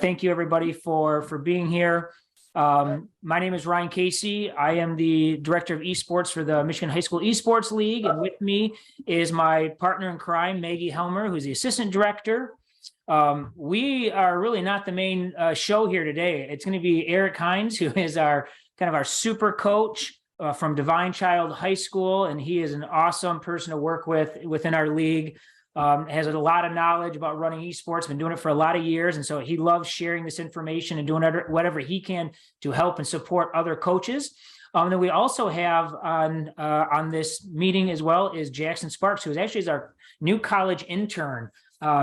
Thank you, everybody, for being here. My name is Ryan Casey. I am the Director of Esports for the Michigan High School Esports League. And with me is my partner in crime, Maggie Helmer, who's the Assistant Director. We are really not the main show here today. It's going to be Eric Hines, who is our super coach from Divine Child High School. And he is an awesome person to work with within our league. Has a lot of knowledge about running esports, been doing it for a lot of years. And so he loves sharing this information and doing whatever he can to help and support other coaches. Then we also have on this meeting as well is Jackson Sparks, who is our new college intern.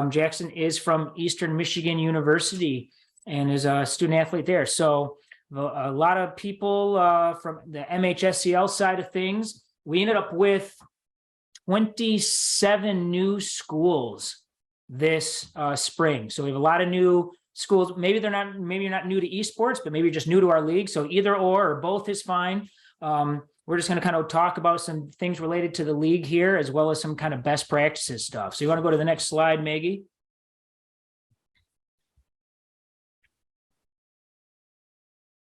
Jackson is from Eastern Michigan University and is a student athlete there. So a lot of people from the MHSEL side of things. We ended up with 27 new schools this spring. So we have a lot of new schools. Maybe you're not new to esports, but maybe you're just new to our league. So either or both is fine. We're just going to kind of talk about some things related to the league here, as well as some kind of best practices stuff. So you want to go to the next slide, Maggie?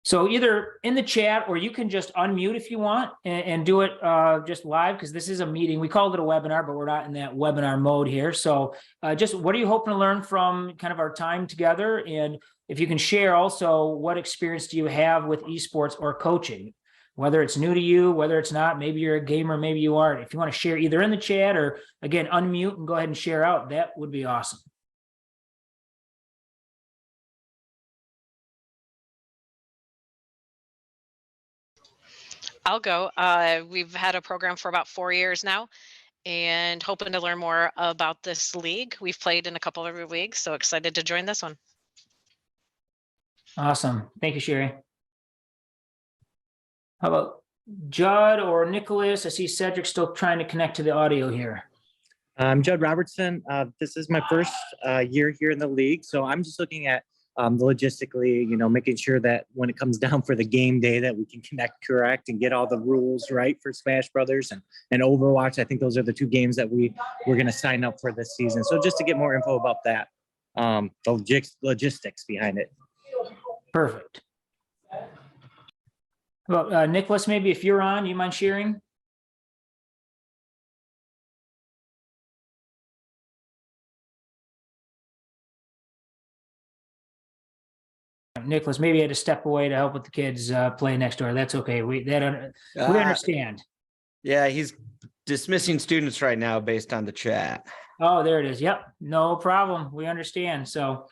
So either in the chat, or you can just unmute if you want and do it just live, because this is a meeting. We called it a webinar, but we're not in that webinar mode here. So just what are you hoping to learn from kind of our time together? And if you can share also, what experience do you have with esports or coaching? Whether it's new to you, whether it's not, maybe you're a gamer, maybe you aren't. If you want to share either in the chat or, again, unmute and go ahead and share out, that would be awesome. I'll go. We've had a program for about 4 years now and hoping to learn more about this league. We've played in a couple of leagues, so excited to join this one. Awesome. Thank you, Sherry. How about Judd or Nicholas? I see Cedric still trying to connect to the audio here. I'm Judd Robertson. This is my first year here in the league, so I'm just looking at logistically, making sure that when it comes down for the game day that we can connect correct and get all the rules right for Smash Brothers and Overwatch. I think those are the two games that we're going to sign up for this season. So just to get more info about that, the logistics behind it. Perfect. Well, Nicholas, maybe if you're on, you mind sharing? Nicholas, maybe I had to step away to help with the kids play next door. That's okay. We understand. Yeah, he's dismissing students right now based on the chat. Oh, there it is. Yep, no problem. We understand. So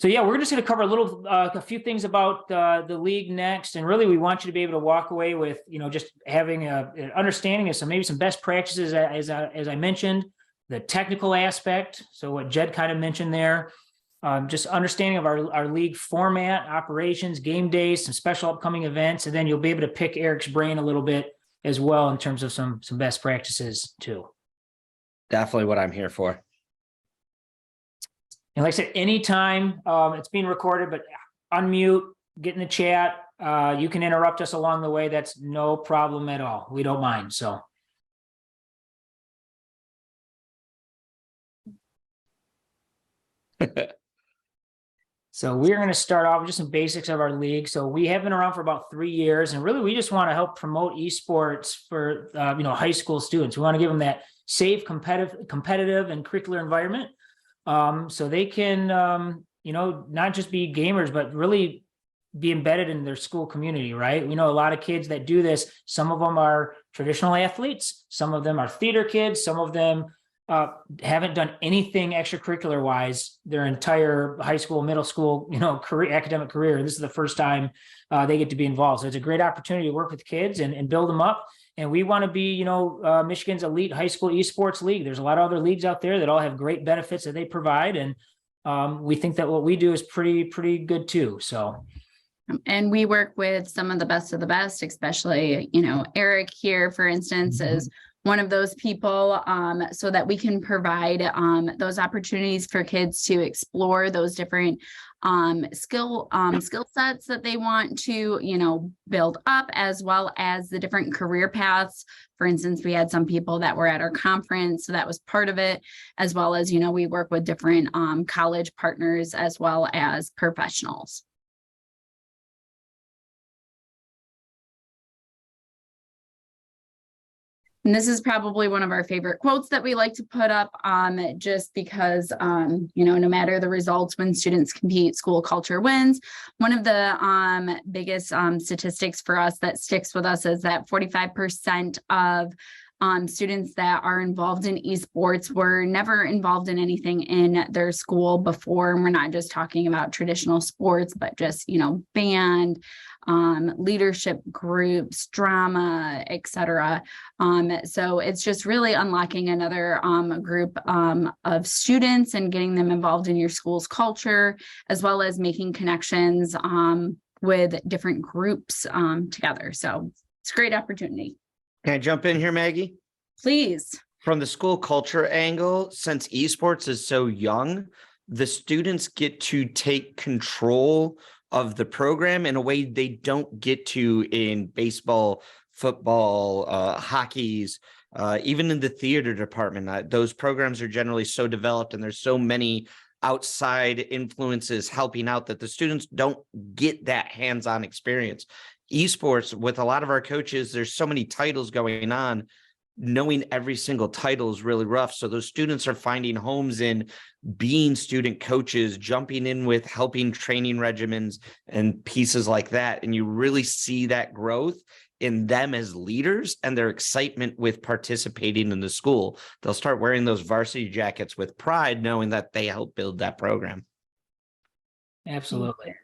yeah, we're just going to cover a few things about the league next, and really we want you to be able to walk away with just having an understanding of maybe some best practices as I mentioned, the technical aspect. So what Jed kind of mentioned there. Just understanding of our league format, operations, game days, some special upcoming events, and then you'll be able to pick Eric's brain a little bit as well in terms of some best practices too. Definitely what I'm here for. And like I said, anytime it's being recorded, but unmute, get in the chat. You can interrupt us along the way. That's no problem at all. We don't mind. So. So we're going to start off with just some basics of our league. So we have been around for about 3 years, and really we just want to help promote esports for high school students. We want to give them that safe, competitive, and curricular environment, so they can not just be gamers, but really be embedded in their school community. Right? We know a lot of kids that do this. Some of them are traditional athletes. Some of them are theater kids. Some of them haven't done anything extracurricular wise their entire high school, middle school, academic career. This is the first time they get to be involved. So it's a great opportunity to work with kids and build them up. And we want to be, Michigan's elite high school esports league. There's a lot of other leagues out there that all have great benefits that they provide. And we think that what we do is pretty good too. So. And we work with some of the best, especially, Eric here, for instance, is one of those people, so that we can provide those opportunities for kids to explore those different skill sets that they want to, build up, as well as the different career paths. For instance, we had some people that were at our conference, so that was part of it, as well as, we work with different college partners as well as professionals. And this is probably one of our favorite quotes that we like to put up, just because, no matter the results, when students compete, school culture wins. One of the biggest statistics for us that sticks with us is that 45% of students that are involved in esports were never involved in anything in their school before. And we're not just talking about traditional sports, but just, band, leadership groups, drama, etc. So it's just really unlocking another group of students and getting them involved in your school's culture, as well as making connections with different groups together. So it's a great opportunity. Can I jump in here, Maggie? Please. From the school culture angle, since esports is so young, the students get to take control of the program in a way they don't get to in baseball, football, hockey's, even in the theater department. Those programs are generally so developed and there's so many outside influences helping out that the students don't get that hands-on experience. Esports, with a lot of our coaches, there's so many titles going on. Knowing every single title is really rough. So those students are finding homes in being student coaches, jumping in with helping training regimens and pieces like that. And you really see that growth in them as leaders and their excitement with participating in the school. They'll start wearing those varsity jackets with pride, knowing that they help build that program. Absolutely.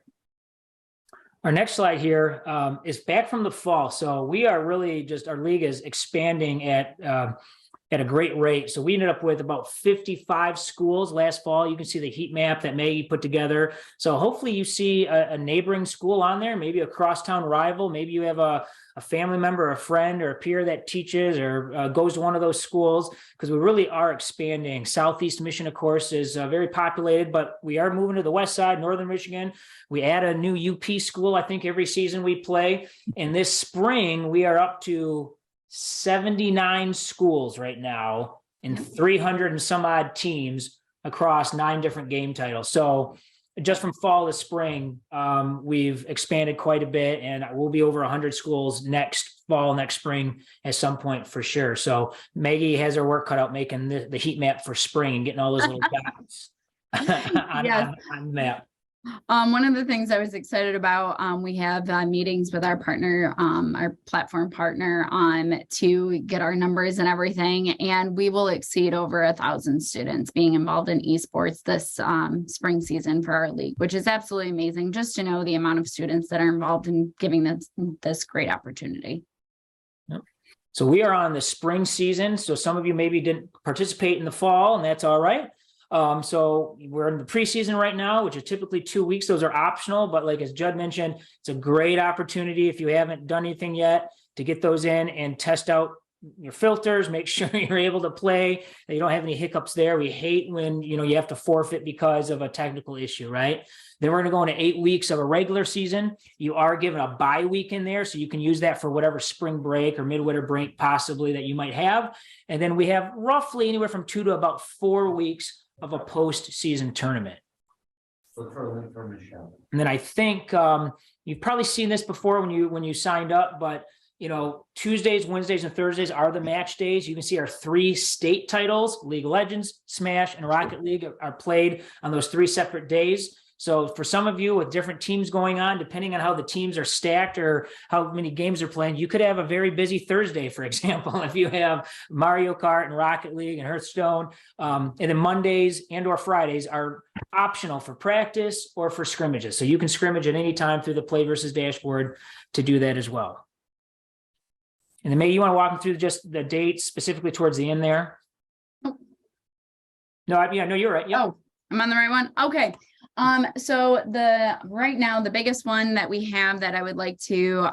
Our next slide here is back from the fall. So we are really just, our league is expanding at a great rate. So we ended up with about 55 schools last fall. You can see the heat map that Maggie put together. So hopefully you see a neighboring school on there, maybe a crosstown rival. Maybe you have a family member, a friend, or a peer that teaches or goes to one of those schools, because we really are expanding. Southeast Michigan, of course, is very populated, but we are moving to the west side, northern Michigan. We add a new UP school, I think, every season we play. And this spring, we are up to 79 schools right now and 300 and some odd teams across 9 different game titles. So just from fall to spring, we've expanded quite a bit, and we'll be over 100 schools next fall, next spring at some point for sure. So Maggie has her work cut out making the heat map for spring and getting all those little dots on the map. One of the things I was excited about, we have meetings with our partner, our platform partner, to get our numbers and everything, and we will exceed over 1,000 students being involved in esports this spring season for our league, which is absolutely amazing just to know the amount of students that are involved in giving this great opportunity. Yep. So we are on the spring season. So some of you maybe didn't participate in the fall, and that's all right. So we're in the preseason right now, which is typically 2 weeks. Those are optional, but like as Judd mentioned, it's a great opportunity if you haven't done anything yet to get those in and test out your filters, make sure you're able to play, that you don't have any hiccups there. We hate when, you have to forfeit because of a technical issue, right? Then we're going to go into 8 weeks of a regular season. You are given a bye week in there, so you can use that for whatever spring break or midwinter break possibly that you might have. And then we have roughly anywhere from 2 to about 4 weeks of a post-season tournament. And then I think you've probably seen this before when you signed up, but Tuesdays, Wednesdays, and Thursdays are the match days. You can see our 3 state titles, League of Legends, Smash, and Rocket League, are played on those 3 separate days. So for some of you with different teams going on, depending on how the teams are stacked or how many games they're playing, you could have a very busy Thursday, for example, if you have Mario Kart and Rocket League and Hearthstone. And then Mondays and or Fridays are optional for practice or for scrimmages. So you can scrimmage at any time through the Play versus dashboard to do that as well. And then maybe you want to walk them through just the dates specifically towards the end there. No, you're right. Yeah. Oh, I'm on the right one. Okay. So right now, the biggest one that we have that I would like to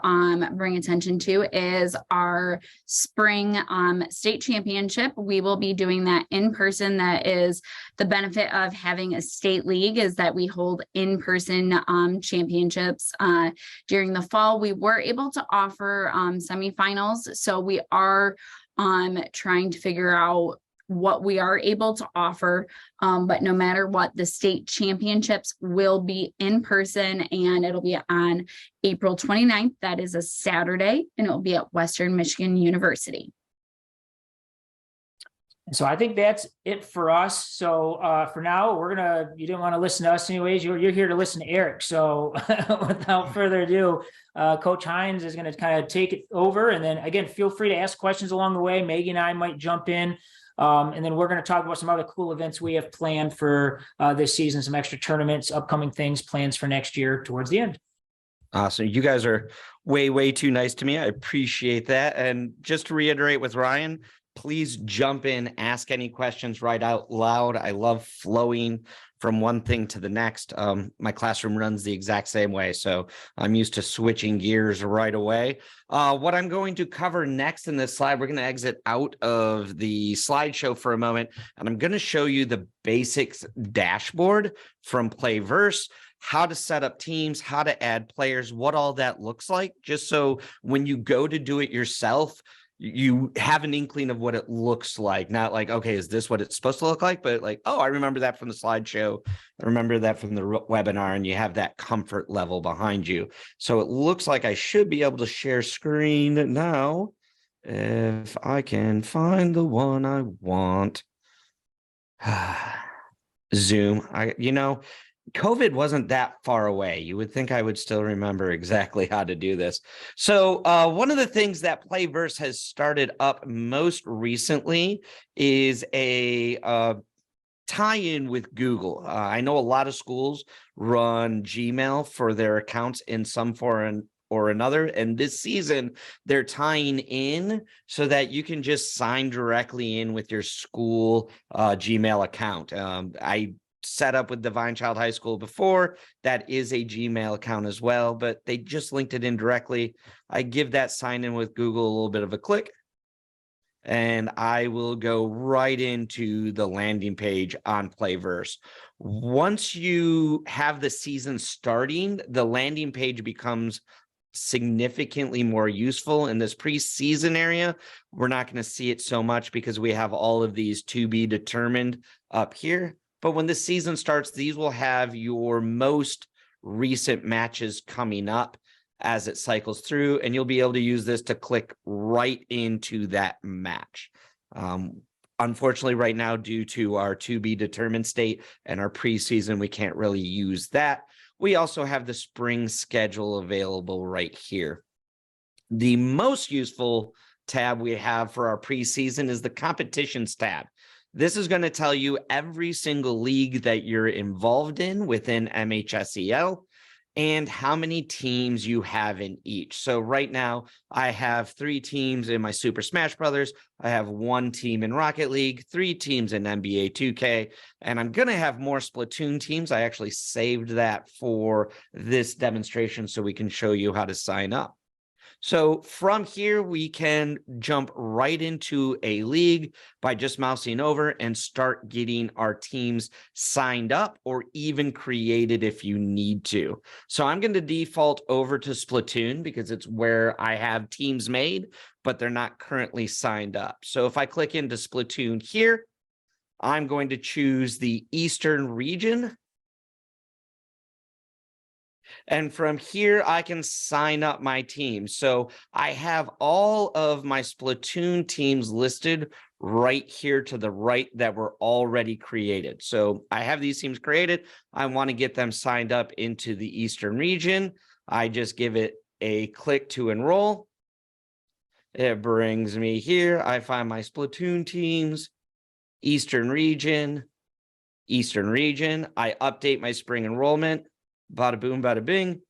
bring attention to is our spring state championship. We will be doing that in person. That is the benefit of having a state league, is that we hold in-person championships. During the fall, we were able to offer semifinals. So we are trying to figure out what we are able to offer. But no matter what, the state championships will be in person, and it'll be on April 29th. That is a Saturday, and it will be at Western Michigan University. So I think that's it for us. So for now, you didn't want to listen to us anyways. You're here to listen to Eric. So without further ado, Coach Hines is going to kind of take it over. And then again, feel free to ask questions along the way. Maggie and I might jump in. And then we're going to talk about some other cool events we have planned for this season, some extra tournaments, upcoming things, plans for next year towards the end. Awesome. You guys are way, way too nice to me. I appreciate that. And just to reiterate with Ryan, please jump in, ask any questions right out loud. I love flowing from one thing to the next. My classroom runs the exact same way, so I'm used to switching gears right away. What I'm going to cover next in this slide, we're going to exit out of the slideshow for a moment, and I'm going to show you the basics dashboard from Playverse, how to set up teams, how to add players, what all that looks like, just so when you go to do it yourself, you have an inkling of what it looks like. Not like, okay, is this what it's supposed to look like? But like, oh, I remember that from the slideshow. I remember that from the webinar, and you have that comfort level behind you. So it looks like I should be able to share screen now. If I can find the one I want. Zoom. COVID wasn't that far away. You would think I would still remember exactly how to do this. So one of the things that Playverse has started up most recently is a tie-in with Google. I know a lot of schools run Gmail for their accounts in some form or another, and this season they're tying in so that you can just sign directly in with your school Gmail account. I set up with Divine Child High School before. That is a Gmail account as well, but they just linked it in directly. I give that sign in with Google a little bit of a click, and I will go right into the landing page on Playverse. Once you have the season starting, the landing page becomes significantly more useful. In this preseason area, we're not going to see it so much because we have all of these to be determined up here. But when the season starts, these will have your most recent matches coming up as it cycles through, and you'll be able to use this to click right into that match. Unfortunately, right now, due to our to be determined state and our preseason, we can't really use that. We also have the spring schedule available right here. The most useful tab we have for our preseason is the competitions tab. This is going to tell you every single league that you're involved in within MHSEL and how many teams you have in each. So right now, I have 3 teams in my Super Smash Brothers. I have 1 team in Rocket League, 3 teams in NBA 2K, and I'm going to have more Splatoon teams. I actually saved that for this demonstration so we can show you how to sign up. So from here, we can jump right into a league by just mousing over and start getting our teams signed up or even created if you need to. So I'm going to default over to Splatoon because it's where I have teams made, but they're not currently signed up. So if I click into Splatoon here, I'm going to choose the Eastern region. And from here, I can sign up my team. So I have all of my Splatoon teams listed right here to the right that were already created. So I have these teams created. I want to get them signed up into the Eastern region. I just give it a click to enroll. It brings me here. I find my Splatoon teams, Eastern region. I update my spring enrollment. Bada boom, bada bing.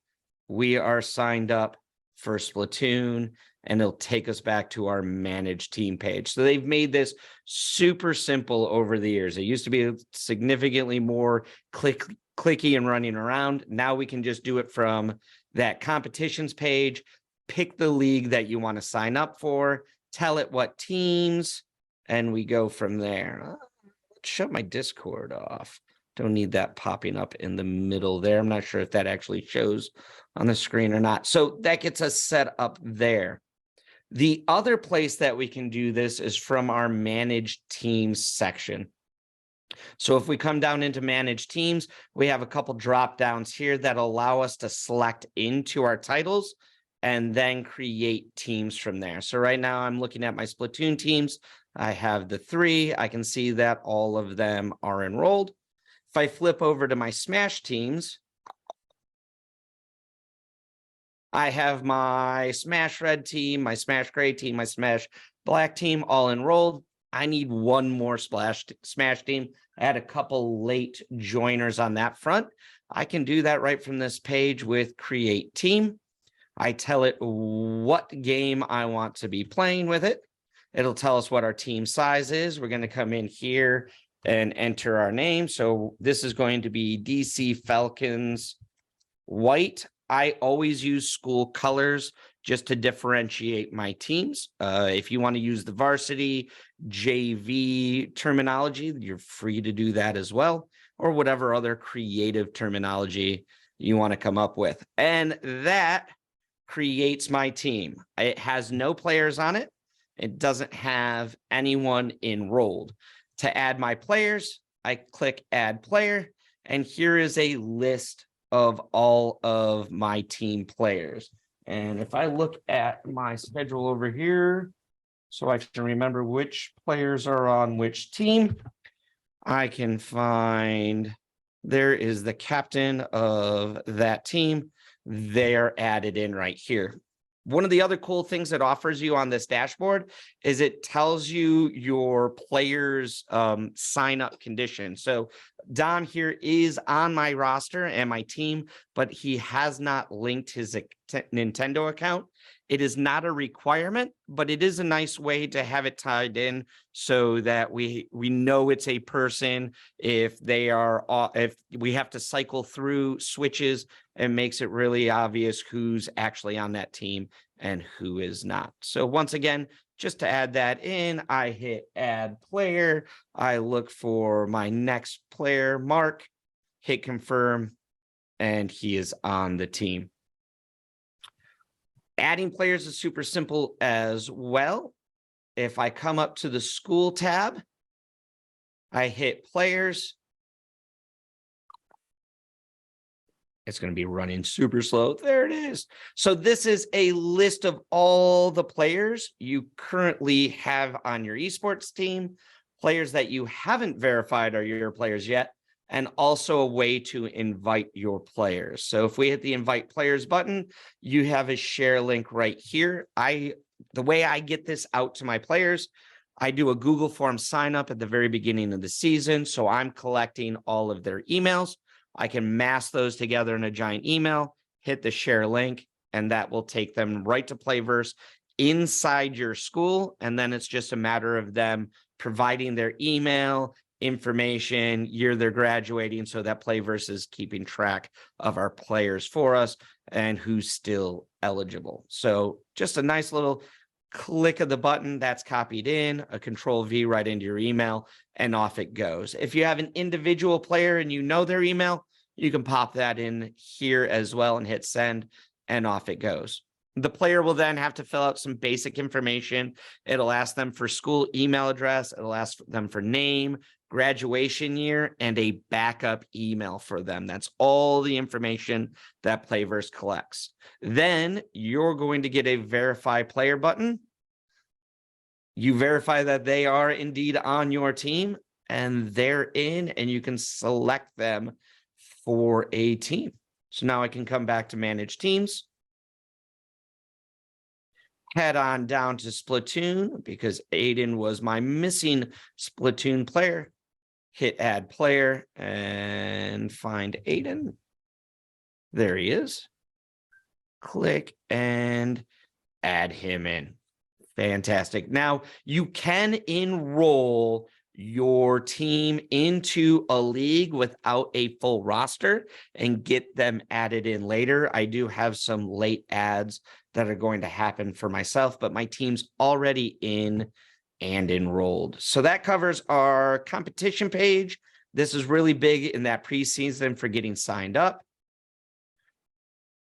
We are signed up for Splatoon, and it'll take us back to our managed team page. So they've made this super simple over the years. It used to be significantly more clicky and running around. Now we can just do it from that competitions page, pick the league that you want to sign up for, tell it what teams, and we go from there. Let's shut my Discord off. Don't need that popping up in the middle there. I'm not sure if that actually shows on the screen or not. So that gets us set up there. The other place that we can do this is from our manage teams section. So if we come down into manage teams, we have a couple drop downs here that allow us to select into our titles and then create teams from there. So right now I'm looking at my Splatoon teams. I have the 3. I can see that all of them are enrolled. If I flip over to my Smash teams, I have my Smash Red team, my Smash Gray team, my Smash Black team all enrolled. I need one more Smash team. I had a couple late joiners on that front. I can do that right from this page with Create Team. I tell it what game I want to be playing with it. It'll tell us what our team size is. We're going to come in here and enter our name. So this is going to be DC Falcons White. I always use school colors just to differentiate my teams. If you want to use the varsity, JV terminology, you're free to do that as well, or whatever other creative terminology you want to come up with. And that creates my team. It has no players on it. It doesn't have anyone enrolled. To add my players, I click Add Player, and here is a list of all of my team players. And if I look at my schedule over here, so I can remember which players are on which team, I can find there is the captain of that team. They're added in right here. One of the other cool things it offers you on this dashboard is it tells you your players' sign up condition. So Dom here is on my roster and my team, but he has not linked his Nintendo account. It is not a requirement, but it is a nice way to have it tied in so that we know it's a person. If we have to cycle through switches, it makes it really obvious who's actually on that team and who is not. So once again, just to add that in, I hit Add Player. I look for my next player, Mark, hit confirm, and he is on the team. Adding players is super simple as well. If I come up to the school tab, I hit players. It's going to be running super slow. There it is. So this is a list of all the players you currently have on your esports team, players that you haven't verified are your players yet, and also a way to invite your players. So if we hit the invite players button, you have a share link right here. The way I get this out to my players, I do a Google Form sign up at the very beginning of the season. So I'm collecting all of their emails. I can mass those together in a giant email, hit the share link, and that will take them right to Playverse inside your school. And then it's just a matter of them providing their email, information, year they're graduating, so that Playverse is keeping track of our players for us and who's still eligible. So just a nice little click of the button that's copied in, a Control V right into your email, and off it goes. If you have an individual player and you know their email, you can pop that in here as well and hit send, and off it goes. The player will then have to fill out some basic information. It'll ask them for school email address. It'll ask them for name, graduation year, and a backup email for them. That's all the information that Playverse collects. Then you're going to get a verify player button. You verify that they are indeed on your team and they're in, and you can select them for a team. So now I can come back to manage teams. Head on down to Splatoon because Aiden was my missing Splatoon player. Hit add player and find Aiden. There he is. Click and add him in. Fantastic. Now you can enroll your team into a league without a full roster and get them added in later. I do have some late adds that are going to happen for myself, but my team's already in and enrolled. So that covers our competition page. This is really big in that preseason for getting signed up.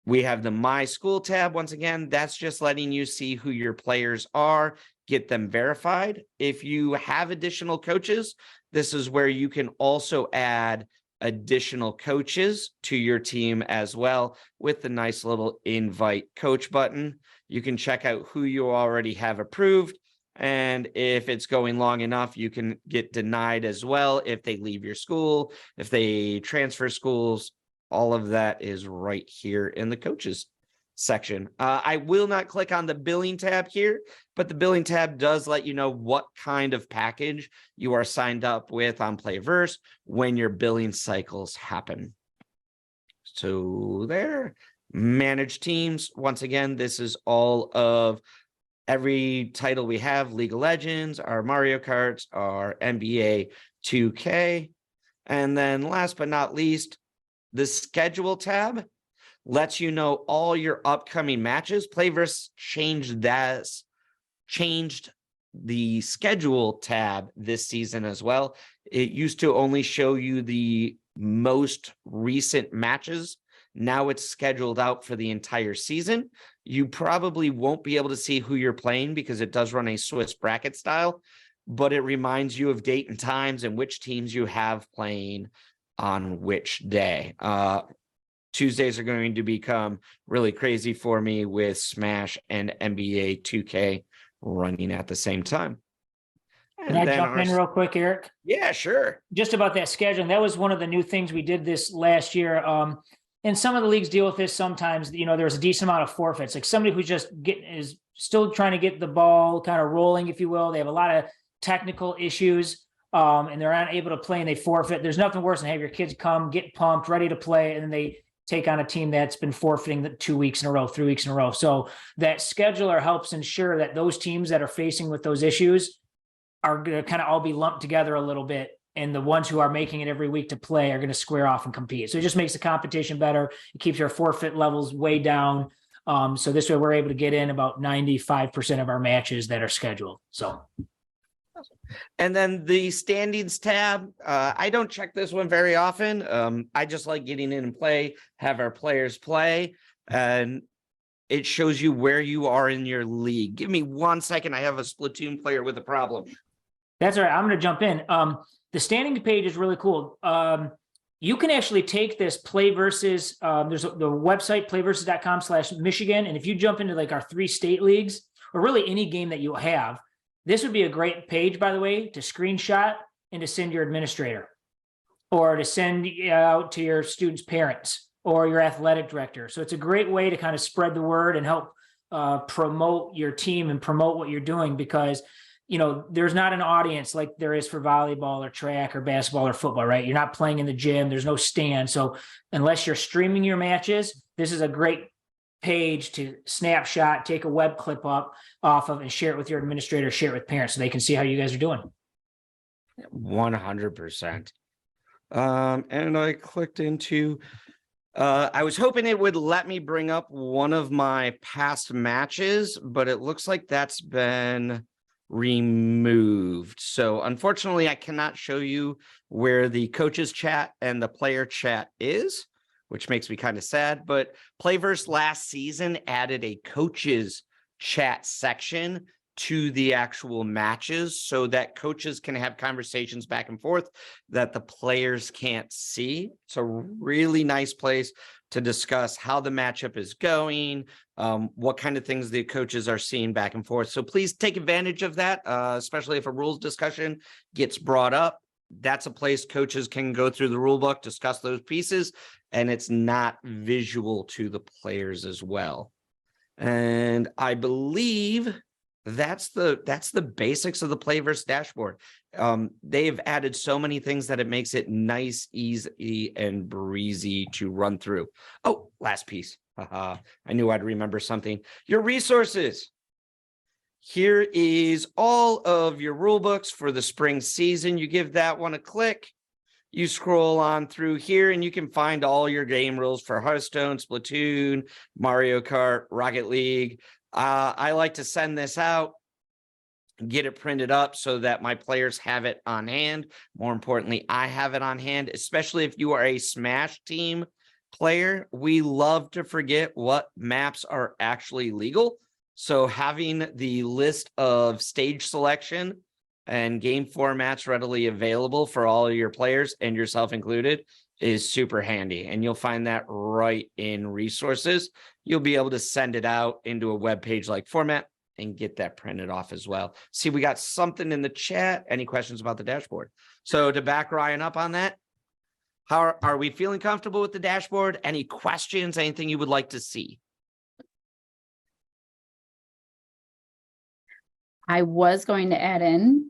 We have the My School tab. Once again, that's just letting you see who your players are, get them verified. If you have additional coaches, this is where you can also add additional coaches to your team as well with the nice little invite coach button. You can check out who you already have approved. And if it's going long enough, you can get denied as well if they leave your school, if they transfer schools. All of that is right here in the coaches section. I will not click on the billing tab here, but the billing tab does let you know what kind of package you are signed up with on Playverse when your billing cycles happen. So there, manage teams. Once again, this is all of every title we have: League of Legends, our Mario Karts, our NBA 2K. And then last but not least, the schedule tab lets you know all your upcoming matches. Playverse changed the schedule tab this season as well. It used to only show you the most recent matches. Now it's scheduled out for the entire season. You probably won't be able to see who you're playing because it does run a Swiss bracket style, but it reminds you of date and times and which teams you have playing on which day. Tuesdays are going to become really crazy for me with Smash and NBA 2K running at the same time. Can I jump in real quick, Eric? Yeah, sure. Just about that scheduling. That was one of the new things we did this last year. And some of the leagues deal with this sometimes. There's a decent amount of forfeits. Like somebody who's just is still trying to get the ball kind of rolling, if you will. They have a lot of technical issues. And they're unable to play and they forfeit. There's nothing worse than have your kids come, get pumped, ready to play, and then they take on a team that's been forfeiting the 2 weeks in a row, 3 weeks in a row. So that scheduler helps ensure that those teams that are facing with those issues are going to kind of all be lumped together a little bit. And the ones who are making it every week to play are going to square off and compete. So it just makes the competition better. It keeps our forfeit levels way down. So this way we're able to get in about 95% of our matches that are scheduled. So. And then the standings tab, I don't check this one very often. I just like getting in and play, have our players play, and it shows you where you are in your league. Give me 1 second. I have a Splatoon player with a problem. That's all right. I'm going to jump in. The standing page is really cool. You can actually take this Playversus. There's the website, playversus.com/Michigan. And if you jump into like our 3 state leagues, or really any game that you have, this would be a great page, by the way, to screenshot and to send your administrator or to send out to your students' parents or your athletic director. So it's a great way to kind of spread the word and help promote your team and promote what you're doing, because there's not an audience like there is for volleyball or track or basketball or football, right? You're not playing in the gym. There's no stand. So unless you're streaming your matches, this is a great page to snapshot, take a web clip up off of and share it with your administrator, share it with parents so they can see how you guys are doing. 100%. And I clicked into, I was hoping it would let me bring up one of my past matches, but it looks like that's been removed. So unfortunately, I cannot show you where the coaches chat and the player chat is, which makes me kind of sad. But Playverse last season added a coaches chat section to the actual matches so that coaches can have conversations back and forth that the players can't see. It's a really nice place to discuss how the matchup is going, what kind of things the coaches are seeing back and forth. So please take advantage of that, especially if a rules discussion gets brought up. That's a place coaches can go through the rule book, discuss those pieces, and it's not visual to the players as well. And I believe that's the basics of the Playverse dashboard. They've added so many things that it makes it nice, easy, and breezy to run through. Oh, last piece. I knew I'd remember something. Your resources. Here is all of your rule books for the spring season. You give that one a click. You scroll on through here and you can find all your game rules for Hearthstone, Splatoon, Mario Kart, Rocket League. I like to send this out, get it printed up so that my players have it on hand. More importantly, I have it on hand, especially if you are a Smash team player. We love to forget what maps are actually legal. So having the list of stage selection and game formats readily available for all of your players and yourself included is super handy. And you'll find that right in resources. You'll be able to send it out into a web page like format and get that printed off as well. See, we got something in the chat. Any questions about the dashboard? So to back Ryan up on that, how are we feeling comfortable with the dashboard? Any questions, anything you would like to see? I was going to add in,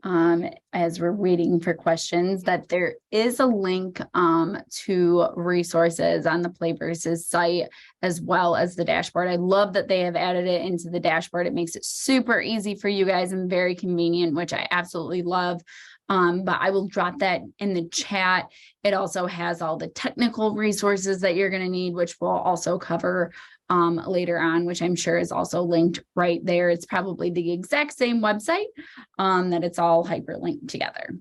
as we're waiting for questions, that there is a link to resources on the Playversus site as well as the dashboard. I love that they have added it into the dashboard. It makes it super easy for you guys and very convenient, which I absolutely love. But I will drop that in the chat. It also has all the technical resources that you're going to need, which we'll also cover later on, which I'm sure is also linked right there. It's probably the exact same website that it's all hyperlinked together.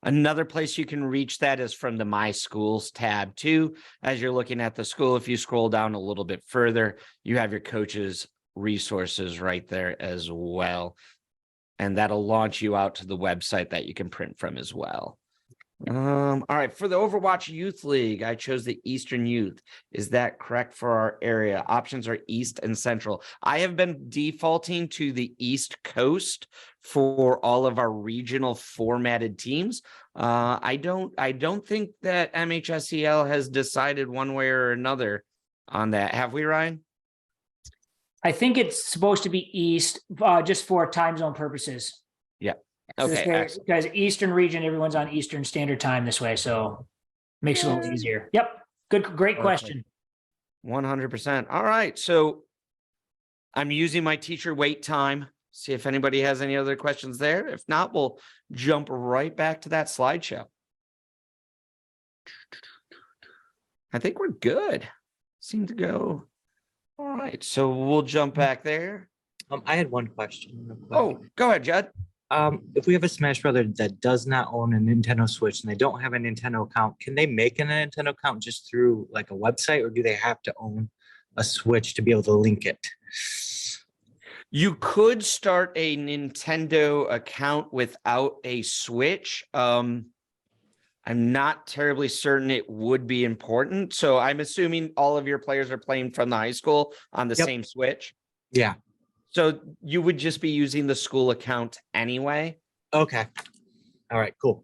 Another place you can reach that is from the My Schools tab too. As you're looking at the school, if you scroll down a little bit further, you have your coaches' resources right there as well. And that'll launch you out to the website that you can print from as well. All right, for the Overwatch Youth League, I chose the Eastern Youth. Is that correct for our area? Options are East and Central. I have been defaulting to the East Coast for all of our regional formatted teams. I don't think that MHSEL has decided one way or another on that. Have we, Ryan? I think it's supposed to be East, just for time zone purposes. Yeah. So Okay. Excellent. because Eastern region, everyone's on Eastern Standard Time this way, so makes it a little easier. Yep. Great question. 100%. All right. So I'm using my teacher wait time. See if anybody has any other questions there. If not, we'll jump right back to that slideshow. I think we're good. Seem to go. All right. So we'll jump back there. I had one question. Real quick. Oh, go ahead, Judd. If we have a Smash Brother that does not own a Nintendo Switch and they don't have a Nintendo account, can they make a Nintendo account just through like a website, or do they have to own a Switch to be able to link it? You could start a Nintendo account without a Switch. I'm not terribly certain it would be important. So I'm assuming all of your players are playing from the high school on the same Switch. Yeah. So you would just be using the school account anyway. Okay. All right, cool.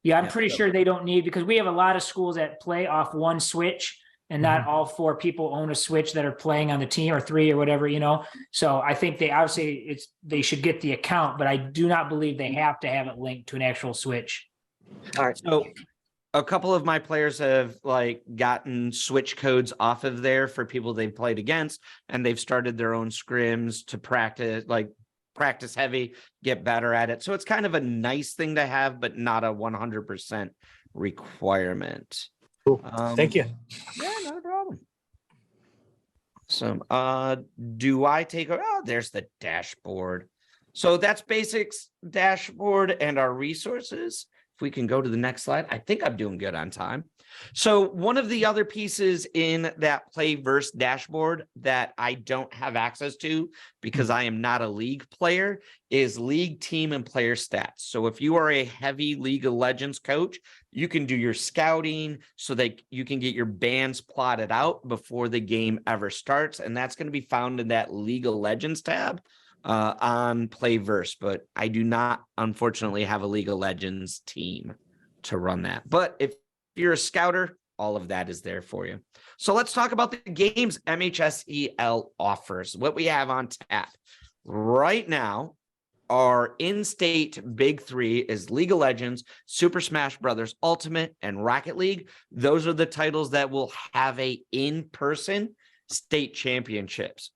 Yeah, I'm pretty sure they don't need, because we have a lot of schools that play off one Switch, and not all 4 people own a Switch that are playing on the team, or 3 or whatever, you know. So I think they obviously they should get the account, but I do not believe they have to have it linked to an actual Switch. All right. So a couple of my players have like gotten Switch codes off of there for people they've played against, and they've started their own scrims to practice heavy, get better at it. So it's kind of a nice thing to have, but not a 100% requirement. Cool. Thank you. Yeah, not a problem. So do I take, oh, there's the dashboard. So that's basics dashboard and our resources. If we can go to the next slide, I think I'm doing good on time. So one of the other pieces in that Playverse dashboard that I don't have access to because I am not a league player is league, team, and player stats. So if you are a heavy League of Legends coach, you can do your scouting so that you can get your bands plotted out before the game ever starts. And that's going to be found in that League of Legends tab on Playverse, but I do not, unfortunately, have a League of Legends team to run that. But if you're a scouter, all of that is there for you. So let's talk about the games MHSEL offers, what we have on tap. Right now, our in-state big 3 is League of Legends, Super Smash Brothers Ultimate, and Rocket League. Those are the titles that will have a in-person state championships.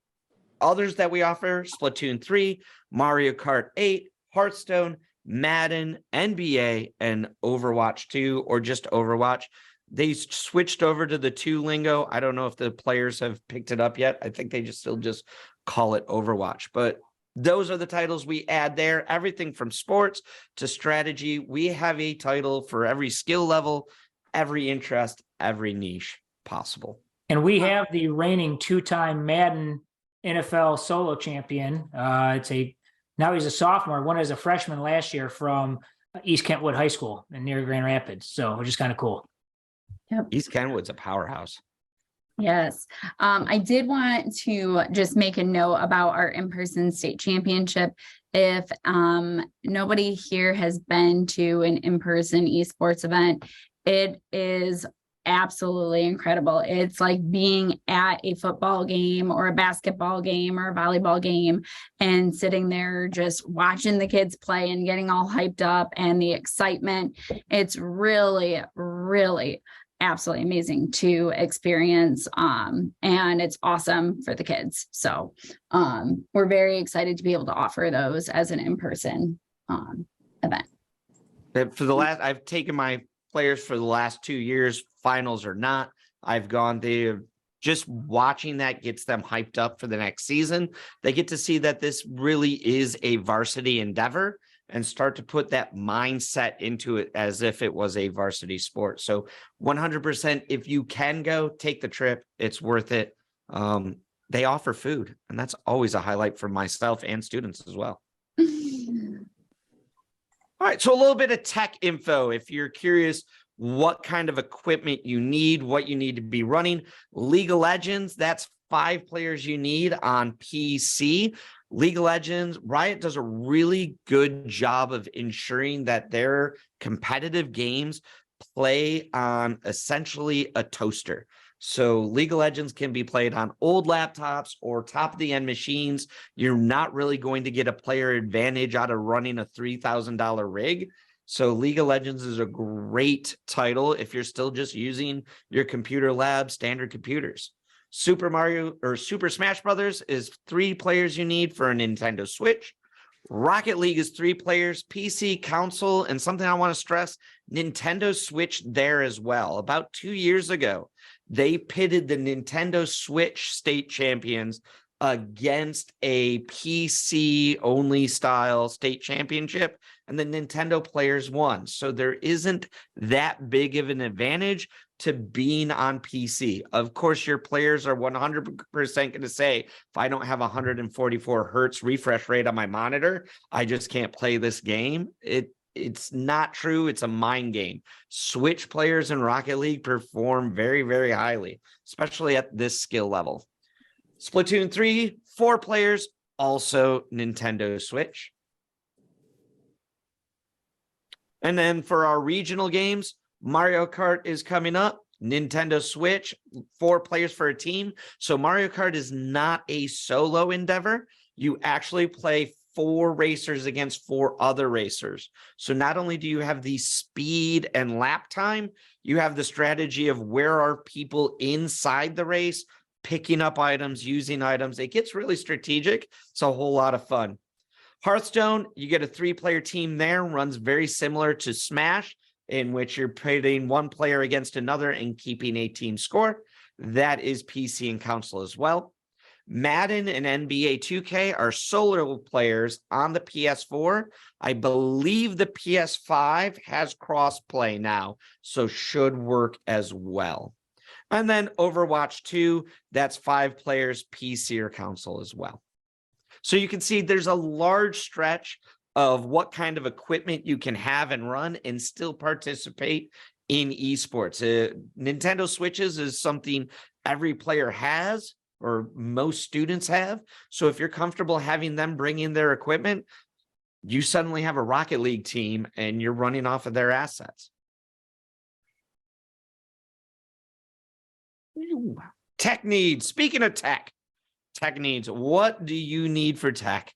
Others that we offer: Splatoon 3, Mario Kart 8, Hearthstone, Madden, NBA, and Overwatch 2, or just Overwatch. They switched over to the 2 lingo. I don't know if the players have picked it up yet. I think they still just call it Overwatch. But those are the titles we add there. Everything from sports to strategy. We have a title for every skill level, every interest, every niche possible. And we have the reigning 2-time Madden NFL solo champion. Now he's a sophomore, one as a freshman last year from East Kentwood High School near Grand Rapids. So which is kind of cool. Yep. East Kentwood's a powerhouse. Yes. I did want to just make a note about our in-person state championship. If nobody here has been to an in-person esports event, it is absolutely incredible. It's like being at a football game or a basketball game or a volleyball game and sitting there just watching the kids play and getting all hyped up and the excitement. It's really, really absolutely amazing to experience. And it's awesome for the kids. So we're very excited to be able to offer those as an in-person event. I've taken my players for the last 2 years, finals or not. I've gone there. Just watching that gets them hyped up for the next season. They get to see that this really is a varsity endeavor and start to put that mindset into it as if it was a varsity sport. So 100%, if you can go, take the trip. It's worth it. They offer food, and that's always a highlight for myself and students as well. All right, so a little bit of tech info. If you're curious what kind of equipment you need, what you need to be running, League of Legends, that's 5 players you need on PC. League of Legends, Riot does a really good job of ensuring that their competitive games play on essentially a toaster. So League of Legends can be played on old laptops or top-of-the-end machines. You're not really going to get a player advantage out of running a $3,000 rig. So League of Legends is a great title if you're still just using your computer lab standard computers. Super Smash Brothers is 3 players you need for a Nintendo Switch. Rocket League is 3 players, PC, console, and something I want to stress, Nintendo Switch there as well. About 2 years ago, they pitted the Nintendo Switch state champions against a PC only style state championship, and the Nintendo players won. So there isn't that big of an advantage to being on PC. Of course, your players are 100% going to say, if I don't have 144 hertz refresh rate on my monitor, I just can't play this game. It's not true. It's a mind game. Switch players in Rocket League perform very, very highly, especially at this skill level. Splatoon 3, 4 players, also Nintendo Switch. And then for our regional games, Mario Kart is coming up, Nintendo Switch, 4 players for a team. So Mario Kart is not a solo endeavor. You actually play 4 racers against 4 other racers. So not only do you have the speed and lap time, you have the strategy of where are people inside the race, picking up items, using items. It gets really strategic. It's a whole lot of fun. Hearthstone, you get a 3-player team there, runs very similar to Smash, in which you're pitting 1 player against another and keeping a team score. That is PC and console as well. Madden and NBA 2K are solo players on the PS4. I believe the PS5 has cross-play now, so should work as well. And then Overwatch 2, that's 5 players, PC or console as well. So you can see there's a large stretch of what kind of equipment you can have and run and still participate in esports. Nintendo Switches is something every player has, or most students have. So if you're comfortable having them bring in their equipment, you suddenly have a Rocket League team and you're running off of their assets. Tech needs. Speaking of tech needs, what do you need for tech?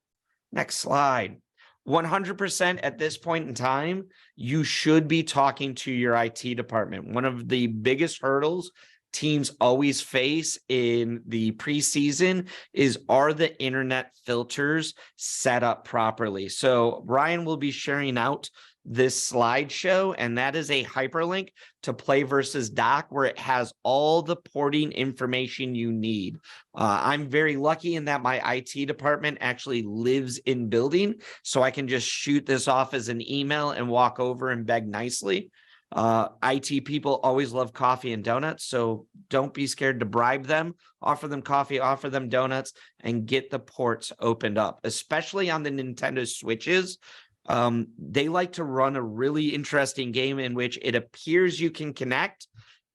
Next slide. 100% at this point in time, you should be talking to your IT department. One of the biggest hurdles teams always face in the preseason is, are the internet filters set up properly? So Ryan will be sharing out this slideshow, and that is a hyperlink to Play versus Dock, where it has all the porting information you need. I'm very lucky in that my IT department actually lives in building, so I can just shoot this off as an email and walk over and beg nicely. IT people always love coffee and donuts, so don't be scared to bribe them. Offer them coffee, offer them donuts, and get the ports opened up, especially on the Nintendo Switches. They like to run a really interesting game in which it appears you can connect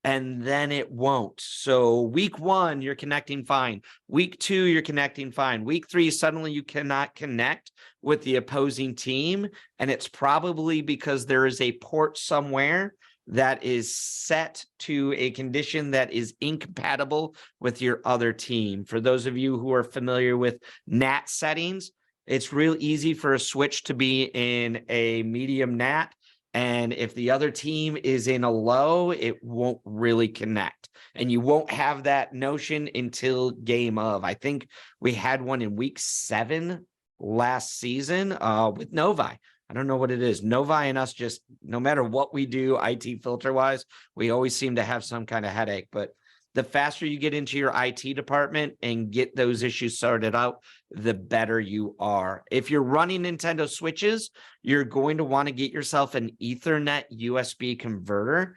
and then it won't. So week 1, you're connecting fine. Week 2, you're connecting fine. Week 3, suddenly you cannot connect with the opposing team. And it's probably because there is a port somewhere that is set to a condition that is incompatible with your other team. For those of you who are familiar with NAT settings, it's real easy for a switch to be in a medium NAT. And if the other team is in a low, it won't really connect. And you won't have that notion until game of. I think we had one in week 7 last season with Novi. I don't know what it is. Novi and us, just no matter what we do IT filter wise, we always seem to have some kind of headache. But the faster you get into your IT department and get those issues sorted out, the better you are. If you're running Nintendo Switches, you're going to want to get yourself an Ethernet USB converter.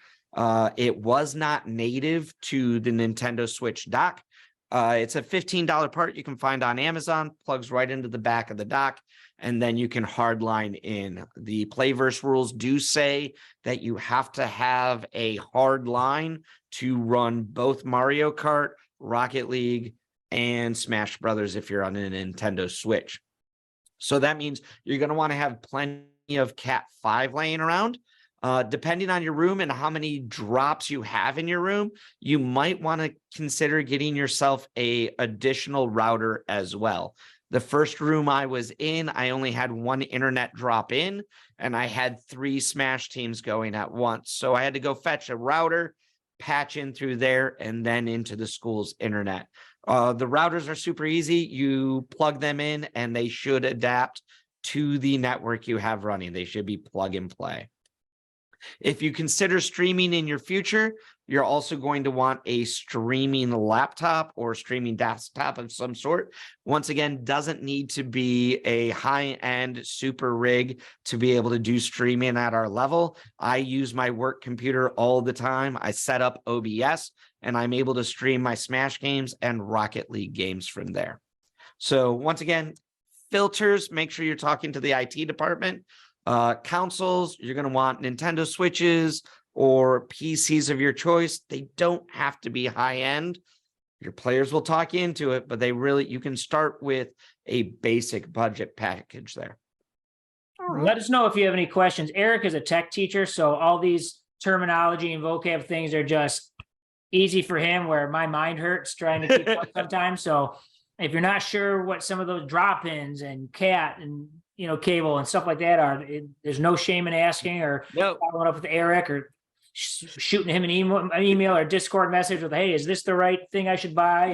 It was not native to the Nintendo Switch dock. It's a $15 part you can find on Amazon, plugs right into the back of the dock, and then you can hardline in. The Playverse rules do say that you have to have a hard line to run both Mario Kart, Rocket League, and Smash Brothers if you're on a Nintendo Switch. So that means you're going to want to have plenty of Cat 5 laying around. Depending on your room and how many drops you have in your room, you might want to consider getting yourself an additional router as well. The first room I was in, I only had 1 internet drop in, and I had 3 Smash teams going at once. So I had to go fetch a router, patch in through there, and then into the school's internet. The routers are super easy. You plug them in, and they should adapt to the network you have running. They should be plug and play. If you consider streaming in your future, you're also going to want a streaming laptop or streaming desktop of some sort. Once again, doesn't need to be a high-end super rig to be able to do streaming at our level. I use my work computer all the time. I set up OBS, and I'm able to stream my Smash games and Rocket League games from there. So once again, filters, make sure you're talking to the IT department. Consoles, you're going to want Nintendo Switches or PCs of your choice. They don't have to be high end. Your players will talk you into it, but you can start with a basic budget package there. Let us know if you have any questions. Eric is a tech teacher, so all these terminology and vocab things are just easy for him, where my mind hurts trying to keep up sometimes. So if you're not sure what some of those drop-ins and cat and cable and stuff like that are, there's no shame in asking or following up with Eric or shooting him an email or Discord message with, hey, is this the right thing I should buy?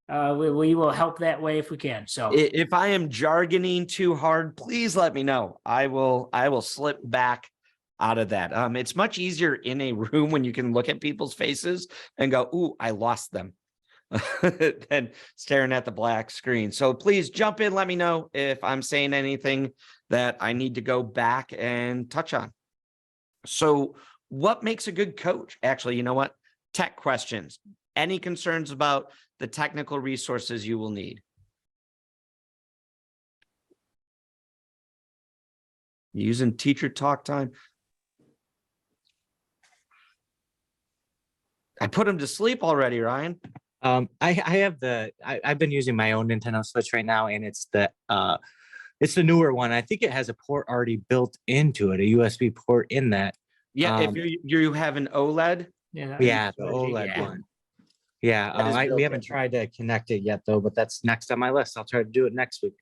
And we will help that way if we can. So if I am jargoning too hard, please let me know. I will slip back out of that. It's much easier in a room when you can look at people's faces and go, ooh, I lost them. Than staring at the black screen. So please jump in. Let me know if I'm saying anything that I need to go back and touch on. So what makes a good coach? Actually, you know what? Tech questions. Any concerns about the technical resources you will need? Using teacher talk time. I put him to sleep already, Ryan. I've been using my own Nintendo Switch right now, and it's the newer one. I think it has a port already built into it, a USB port in that. Yeah, if you have an OLED. Yeah, the OLED one. Yeah, we haven't tried to connect it yet though, but that's next on my list. I'll try to do it next week.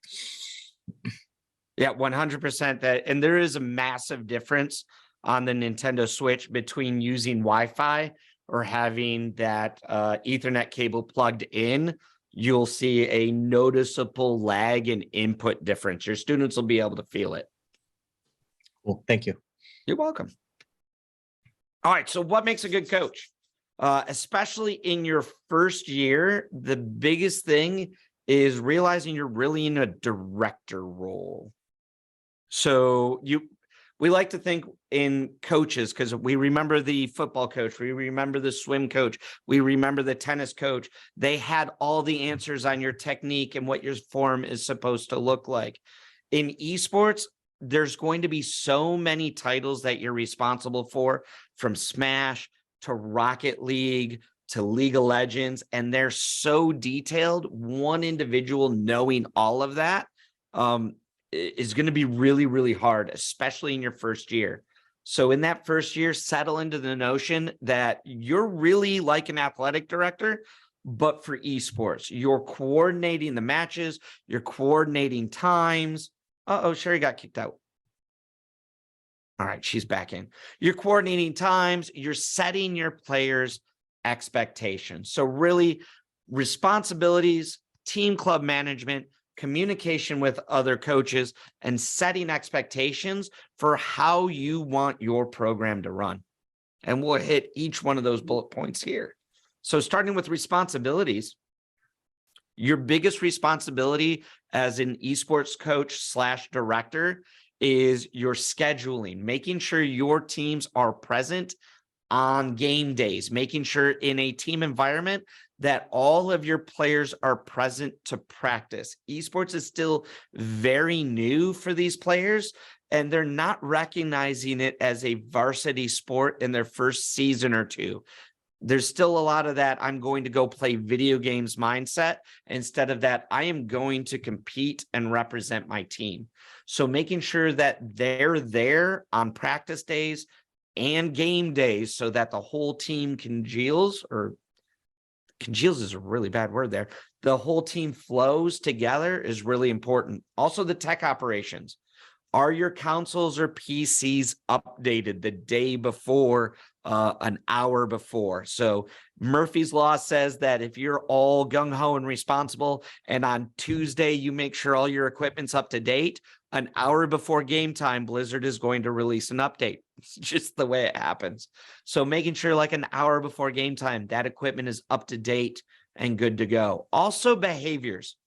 Yeah, 100% that. And there is a massive difference on the Nintendo Switch between using Wi-Fi or having that Ethernet cable plugged in, you'll see a noticeable lag in input difference. Your students will be able to feel it. Well, thank you. You're welcome. All right, so what makes a good coach? Especially in your first year, the biggest thing is realizing you're really in a director role. So we like to think in coaches because we remember the football coach, we remember the swim coach, we remember the tennis coach. They had all the answers on your technique and what your form is supposed to look like. In esports, there's going to be so many titles that you're responsible for, from Smash to Rocket League to League of Legends, and they're so detailed. One individual knowing all of that is going to be really, really hard, especially in your first year. So in that first year, settle into the notion that you're really like an athletic director, but for esports. You're coordinating the matches, you're coordinating times. Uh-oh, Sherry got kicked out. All right, she's back in. You're coordinating times, you're setting your players' expectations. So really, responsibilities, team club management, communication with other coaches, and setting expectations for how you want your program to run. And we'll hit each one of those bullet points here. So starting with responsibilities, your biggest responsibility as an esports coach / director is your scheduling, making sure your teams are present on game days, making sure in a team environment that all of your players are present to practice. Esports is still very new for these players, and they're not recognizing it as a varsity sport in their first season or two. There's still a lot of that I'm going to go play video games mindset instead of that I am going to compete and represent my team. So making sure that they're there on practice days and game days so that the whole team congeals is a really bad word there. The whole team flows together is really important. Also, the tech operations. Are your consoles or PCs updated the day before, an hour before? So Murphy's Law says that if you're all gung-ho and responsible, and on Tuesday you make sure all your equipment's up to date, an hour before game time, Blizzard is going to release an update. It's just the way it happens. So making sure like an hour before game time, that equipment is up to date and good to go. Also, behaviors.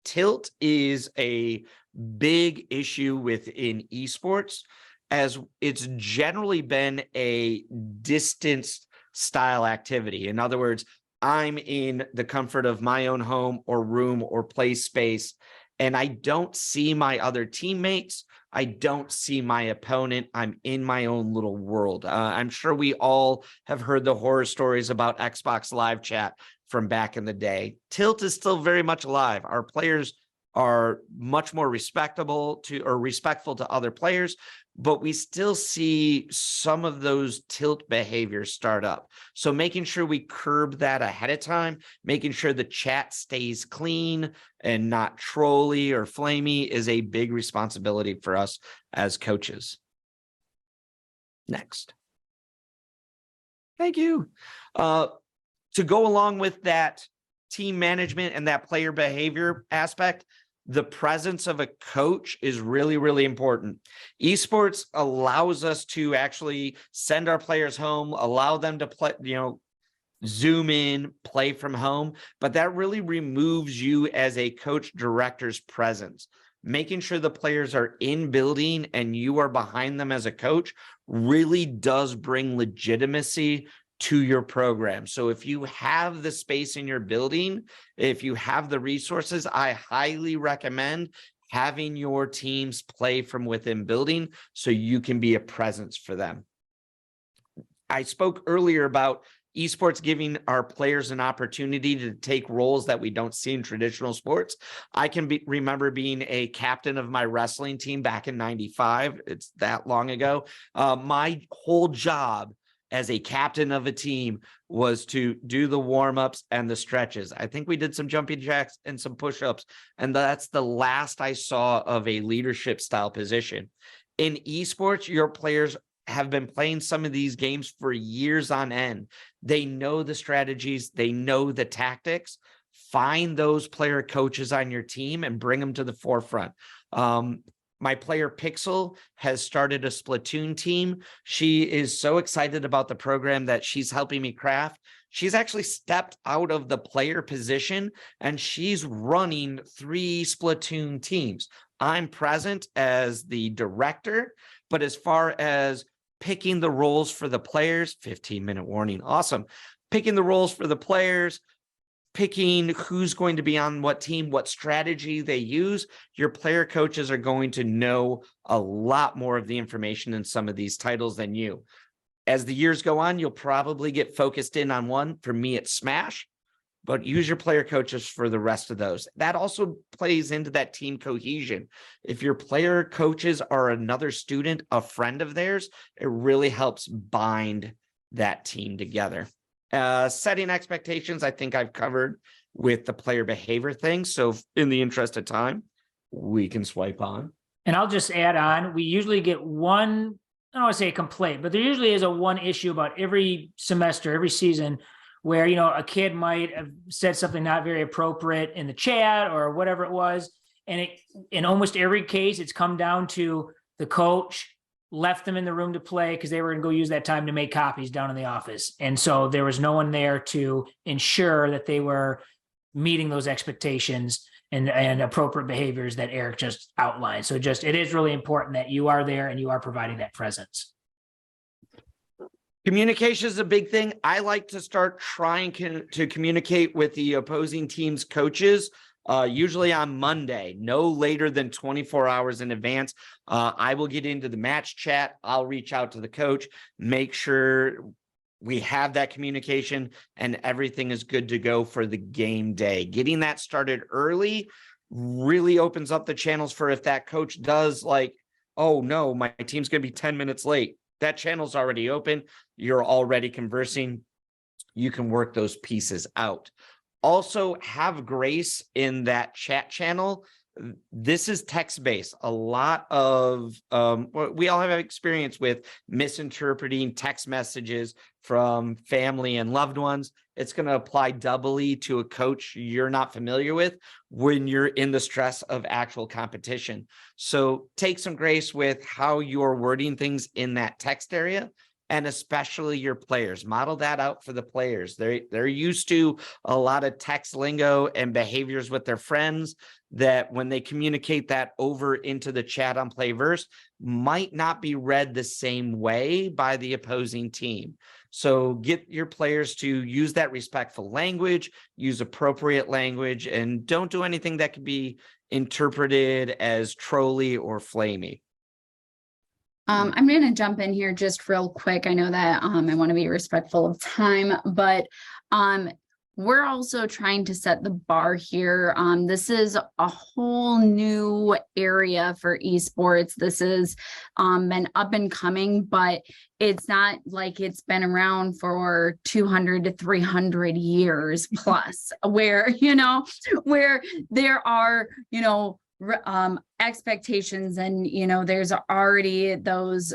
Tilt is a big issue within esports, as it's generally been a distance style activity. In other words, I'm in the comfort of my own home or room or play space, and I don't see my other teammates. I don't see my opponent. I'm in my own little world. I'm sure we all have heard the horror stories about Xbox Live Chat from back in the day. Tilt is still very much alive. Our players are much more respectful to other players, but we still see some of those tilt behaviors start up. So making sure we curb that ahead of time, making sure the chat stays clean and not trolly or flamey is a big responsibility for us as coaches. Next. Thank you. To go along with that team management and that player behavior aspect, the presence of a coach is really, really important. Esports allows us to actually send our players home, allow them to play, Zoom in, play from home, but that really removes you as a coach director's presence. Making sure the players are in building and you are behind them as a coach really does bring legitimacy to your program. So if you have the space in your building, if you have the resources, I highly recommend having your teams play from within building so you can be a presence for them. I spoke earlier about esports giving our players an opportunity to take roles that we don't see in traditional sports. I can remember being a captain of my wrestling team back in '95. It's that long ago. My whole job as a captain of a team was to do the warm-ups and the stretches. I think we did some jumping jacks and some push-ups, and that's the last I saw of a leadership style position. In esports, your players have been playing some of these games for years on end. They know the strategies, they know the tactics. Find those player coaches on your team and bring them to the forefront. My player Pixel has started a Splatoon team. She is so excited about the program that she's helping me craft. She's actually stepped out of the player position and she's running 3 Splatoon teams. I'm present as the director, but as far as picking the roles for the players, 15-minute warning, awesome. Picking the roles for the players, picking who's going to be on what team, what strategy they use, your player coaches are going to know a lot more of the information in some of these titles than you. As the years go on, you'll probably get focused in on one. For me, it's Smash, but use your player coaches for the rest of those. That also plays into that team cohesion. If your player coaches are another student, a friend of theirs, it really helps bind that team together. Setting expectations, I think I've covered with the player behavior thing. So in the interest of time, we can swipe on. And I'll just add on, we usually get one, I don't want to say a complaint, but there usually is a one issue about every semester, every season, where, you know, a kid might have said something not very appropriate in the chat or whatever it was. And in almost every case, it's come down to the coach left them in the room to play because they were going to go use that time to make copies down in the office. And so there was no one there to ensure that they were meeting those expectations and appropriate behaviors that Eric just outlined. So it is really important that you are there and you are providing that presence. Communication is a big thing. I like to start trying to communicate with the opposing team's coaches, usually on Monday, no later than 24 hours in advance. I will get into the match chat. I'll reach out to the coach, make sure we have that communication and everything is good to go for the game day. Getting that started early really opens up the channels for if that coach does like, oh no, my team's going to be 10 minutes late. That channel's already open. You're already conversing. You can work those pieces out. Also, have grace in that chat channel. This is text-based. A lot of, we all have experience with misinterpreting text messages from family and loved ones. It's going to apply doubly to a coach you're not familiar with when you're in the stress of actual competition. So take some grace with how you're wording things in that text area, and especially your players. Model that out for the players. They're used to a lot of text lingo and behaviors with their friends that when they communicate that over into the chat on Playverse might not be read the same way by the opposing team. So get your players to use that respectful language, use appropriate language, and don't do anything that could be interpreted as trolly or flamey. I'm going to jump in here just real quick. I know that I want to be respectful of time, but we're also trying to set the bar here. This is a whole new area for esports. This has been up and coming, but it's not like it's been around for 200 to 300 years plus, where, where there are, expectations and, there's already those,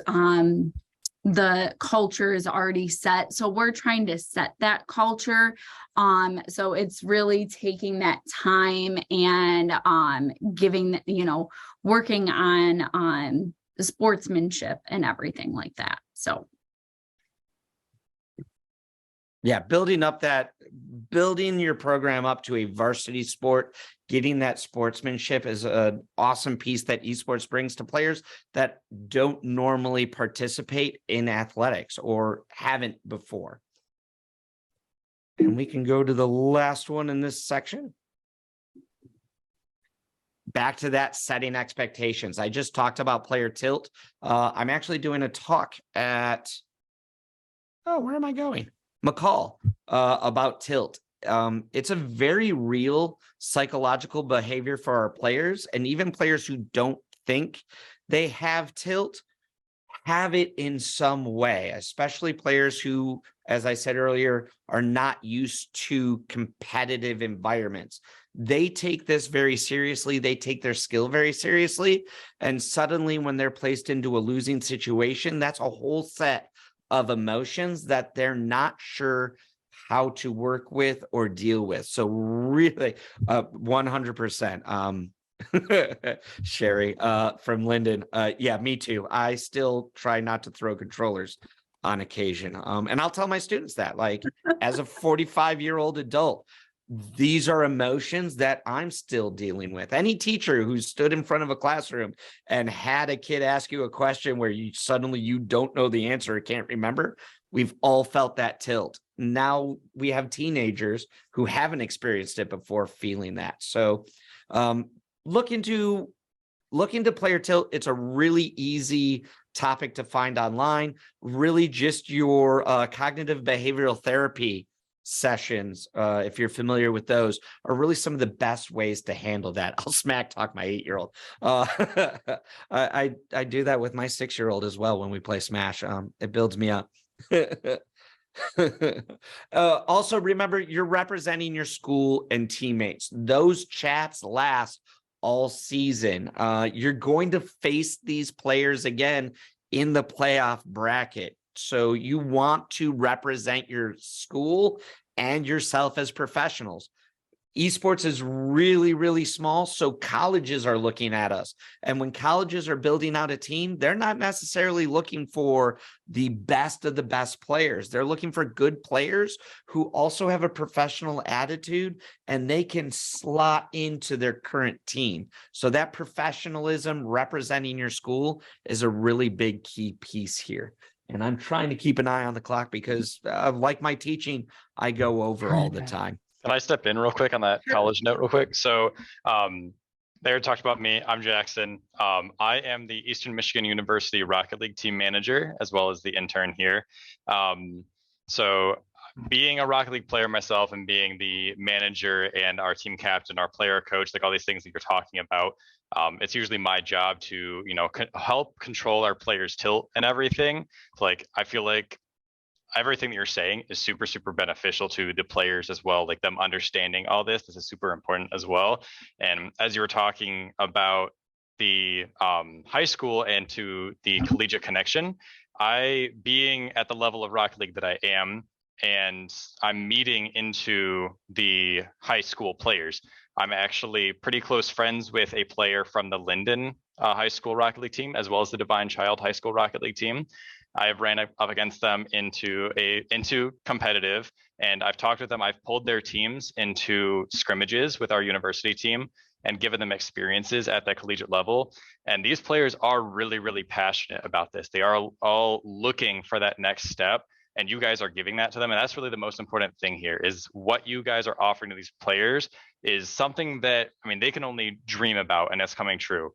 the culture is already set. So we're trying to set that culture. So it's really taking that time and giving, working on the sportsmanship and everything like that. So yeah, building your program up to a varsity sport, getting that sportsmanship is an awesome piece that esports brings to players that don't normally participate in athletics or haven't before. And we can go to the last one in this section. Back to that setting expectations. I just talked about player tilt. I'm actually doing a talk at, where am I going? McCall about tilt. It's a very real psychological behavior for our players, and even players who don't think they have tilt have it in some way, especially players who, as I said earlier, are not used to competitive environments. They take this very seriously. They take their skill very seriously. And suddenly when they're placed into a losing situation, that's a whole set of emotions that they're not sure how to work with or deal with. So really, 100%. Sherry from Linden. Yeah, me too. I still try not to throw controllers on occasion. And I'll tell my students that, like, as a 45-year-old adult, these are emotions that I'm still dealing with. Any teacher who stood in front of a classroom and had a kid ask you a question where you don't know the answer or can't remember, we've all felt that tilt. Now we have teenagers who haven't experienced it before feeling that. So look into player tilt. It's a really easy topic to find online. Really just your cognitive behavioral therapy sessions, if you're familiar with those, are really some of the best ways to handle that. I'll smack talk my 8-year-old. I do that with my 6-year-old as well when we play Smash. It builds me up. Also, remember, you're representing your school and teammates. Those chats last all season. You're going to face these players again in the playoff bracket. So you want to represent your school and yourself as professionals. Esports is really, really small, so colleges are looking at us. And when colleges are building out a team, they're not necessarily looking for the best of the best players. They're looking for good players who also have a professional attitude and they can slot into their current team. So that professionalism representing your school is a really big key piece here. And I'm trying to keep an eye on the clock because, like my teaching, I go over all the time. Can I step in real quick on that college note real quick? So they talked about me. I'm Jackson. I am the Eastern Michigan University Rocket League team manager, as well as the intern here. So being a Rocket League player myself and being the manager and our team captain, our player coach, like all these things that you're talking about, it's usually my job to, help control our players' tilt and everything. Like, I feel like everything that you're saying is super, super beneficial to the players as well. Like them understanding all this is super important as well. And as you were talking about the high school and to the collegiate connection, I, being at the level of Rocket League that I am, and I'm meeting into the high school players. I'm actually pretty close friends with a player from the Linden high school Rocket League team, as well as the Divine Child high school Rocket League team. I've ran up against them into competitive, and I've talked with them. I've pulled their teams into scrimmages with our university team and given them experiences at that collegiate level. And these players are really, really passionate about this. They are all looking for that next step, and you guys are giving that to them. And that's really the most important thing here, is what you guys are offering to these players is something that, they can only dream about, and that's coming true.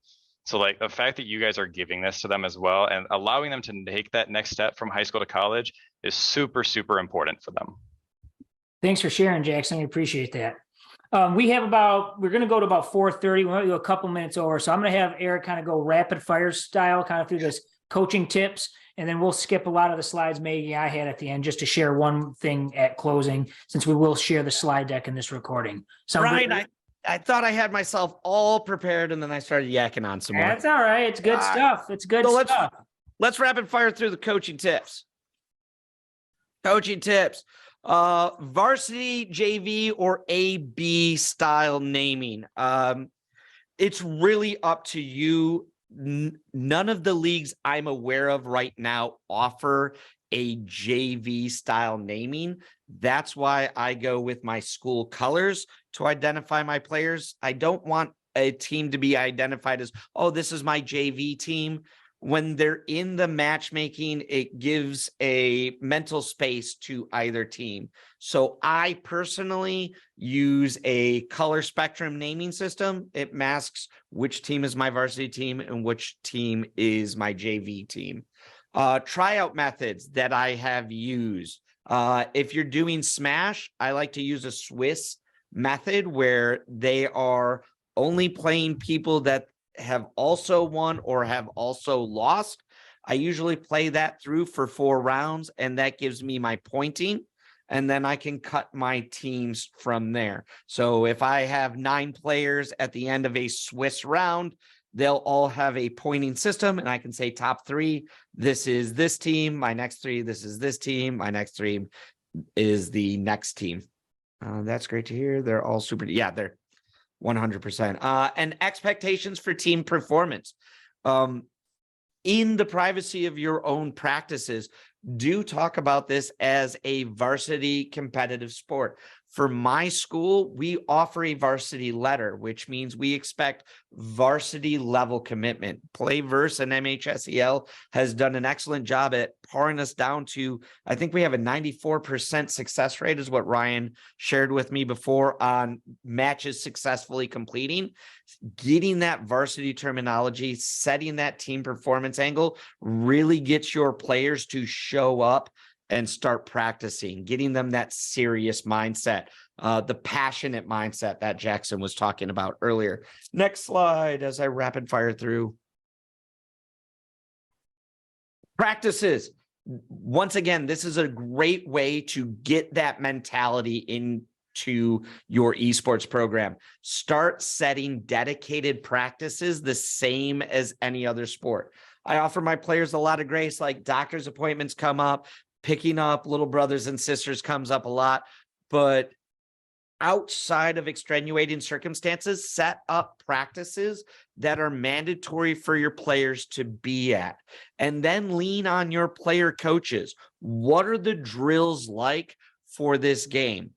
So like the fact that you guys are giving this to them as well and allowing them to take that next step from high school to college is super, super important for them. Thanks for sharing, Jackson. We appreciate that. We're going to go to about 4:30. We're going to do a couple minutes over. So I'm going to have Eric kind of go rapid fire style, kind of through this coaching tips. And then we'll skip a lot of the slides maybe I had at the end just to share one thing at closing, since we will share the slide deck in this recording. Right. I thought I had myself all prepared, and then I started yakking on some more. That's all right. It's good stuff. It's good stuff. Let's rapid fire through the coaching tips. Varsity, JV, or AB style naming. It's really up to you. None of the leagues I'm aware of right now offer a JV style naming. That's why I go with my school colors to identify my players. I don't want a team to be identified as, oh, this is my JV team. When they're in the matchmaking, it gives a mental space to either team. So I personally use a color spectrum naming system. It masks which team is my varsity team and which team is my JV team. Tryout methods that I have used. If you're doing Smash, I like to use a Swiss method where they are only playing people that have also won or have also lost. I usually play that through for 4 rounds, and that gives me my pointing, and then I can cut my teams from there. So if I have 9 players at the end of a Swiss round, they'll all have a pointing system, and I can say top 3, this is this team. My next 3, this is this team. My next 3 is the next team. That's great to hear. They're all super. Yeah, they're 100%. And expectations for team performance. In the privacy of your own practices, do talk about this as a varsity competitive sport. For my school, we offer a varsity letter, which means we expect varsity level commitment. Playverse and MHSEL has done an excellent job at paring us down to, I think we have a 94% success rate is what Ryan shared with me before on matches successfully completing. Getting that varsity terminology, setting that team performance angle really gets your players to show up and start practicing, getting them that serious mindset, the passionate mindset that Jackson was talking about earlier. Next slide as I rapid fire through. Practices. Once again, this is a great way to get that mentality into your esports program. Start setting dedicated practices the same as any other sport. I offer my players a lot of grace, like doctor's appointments come up, picking up little brothers and sisters comes up a lot, but outside of extenuating circumstances, set up practices that are mandatory for your players to be at, and then lean on your player coaches. What are the drills like for this game?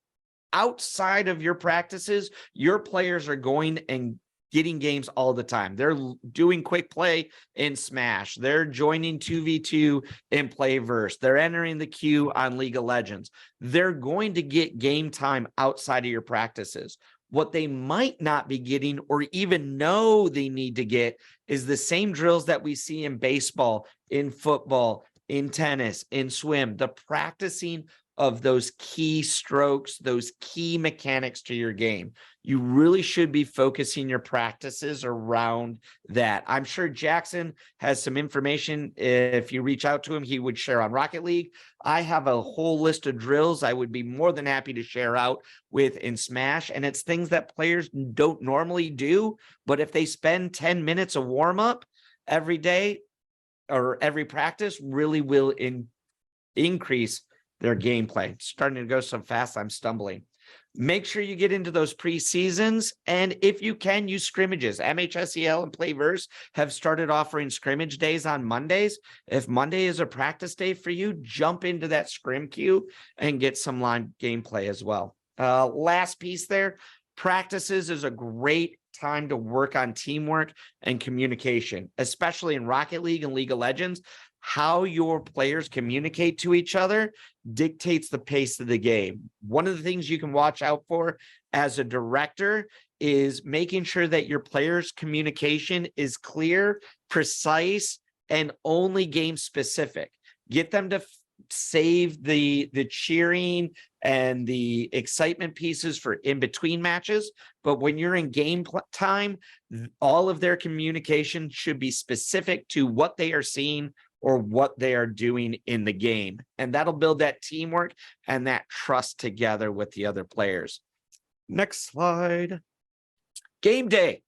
Outside of your practices, your players are going and getting games all the time. They're doing quick play in Smash. They're joining 2v2 in Playverse. They're entering the queue on League of Legends. They're going to get game time outside of your practices. What they might not be getting or even know they need to get is the same drills that we see in baseball, in football, in tennis, in swim, the practicing of those key strokes, those key mechanics to your game. You really should be focusing your practices around that. I'm sure Jackson has some information. If you reach out to him, he would share on Rocket League. I have a whole list of drills I would be more than happy to share out with in Smash. And it's things that players don't normally do. But if they spend 10 minutes of warm up every day or every practice, really will increase their gameplay. It's starting to go so fast, I'm stumbling. Make sure you get into those pre-seasons, and if you can, use scrimmages. MHSEL and Playverse have started offering scrimmage days on Mondays. If Monday is a practice day for you, jump into that scrim queue and get some line gameplay as well. Last piece there, practices is a great time to work on teamwork and communication, especially in Rocket League and League of Legends. How your players communicate to each other dictates the pace of the game. One of the things you can watch out for as a director is making sure that your players' communication is clear, precise, and only game specific. Get them to save the cheering and the excitement pieces for in between matches. But when you're in game time, all of their communication should be specific to what they are seeing or what they are doing in the game. And that'll build that teamwork and that trust together with the other players. Next slide. Game day.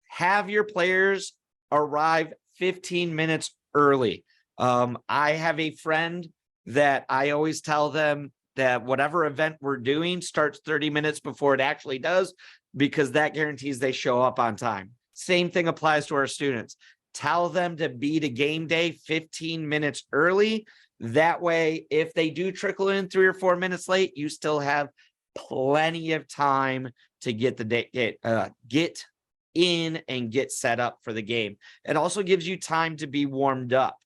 Have your players arrive 15 minutes early. I have a friend that I always tell them that whatever event we're doing starts 30 minutes before it actually does, because that guarantees they show up on time. Same thing applies to our students. Tell them to be to game day 15 minutes early. That way, if they do trickle in 3 or 4 minutes late, you still have plenty of time to get the day, get in and get set up for the game. It also gives you time to be warmed up.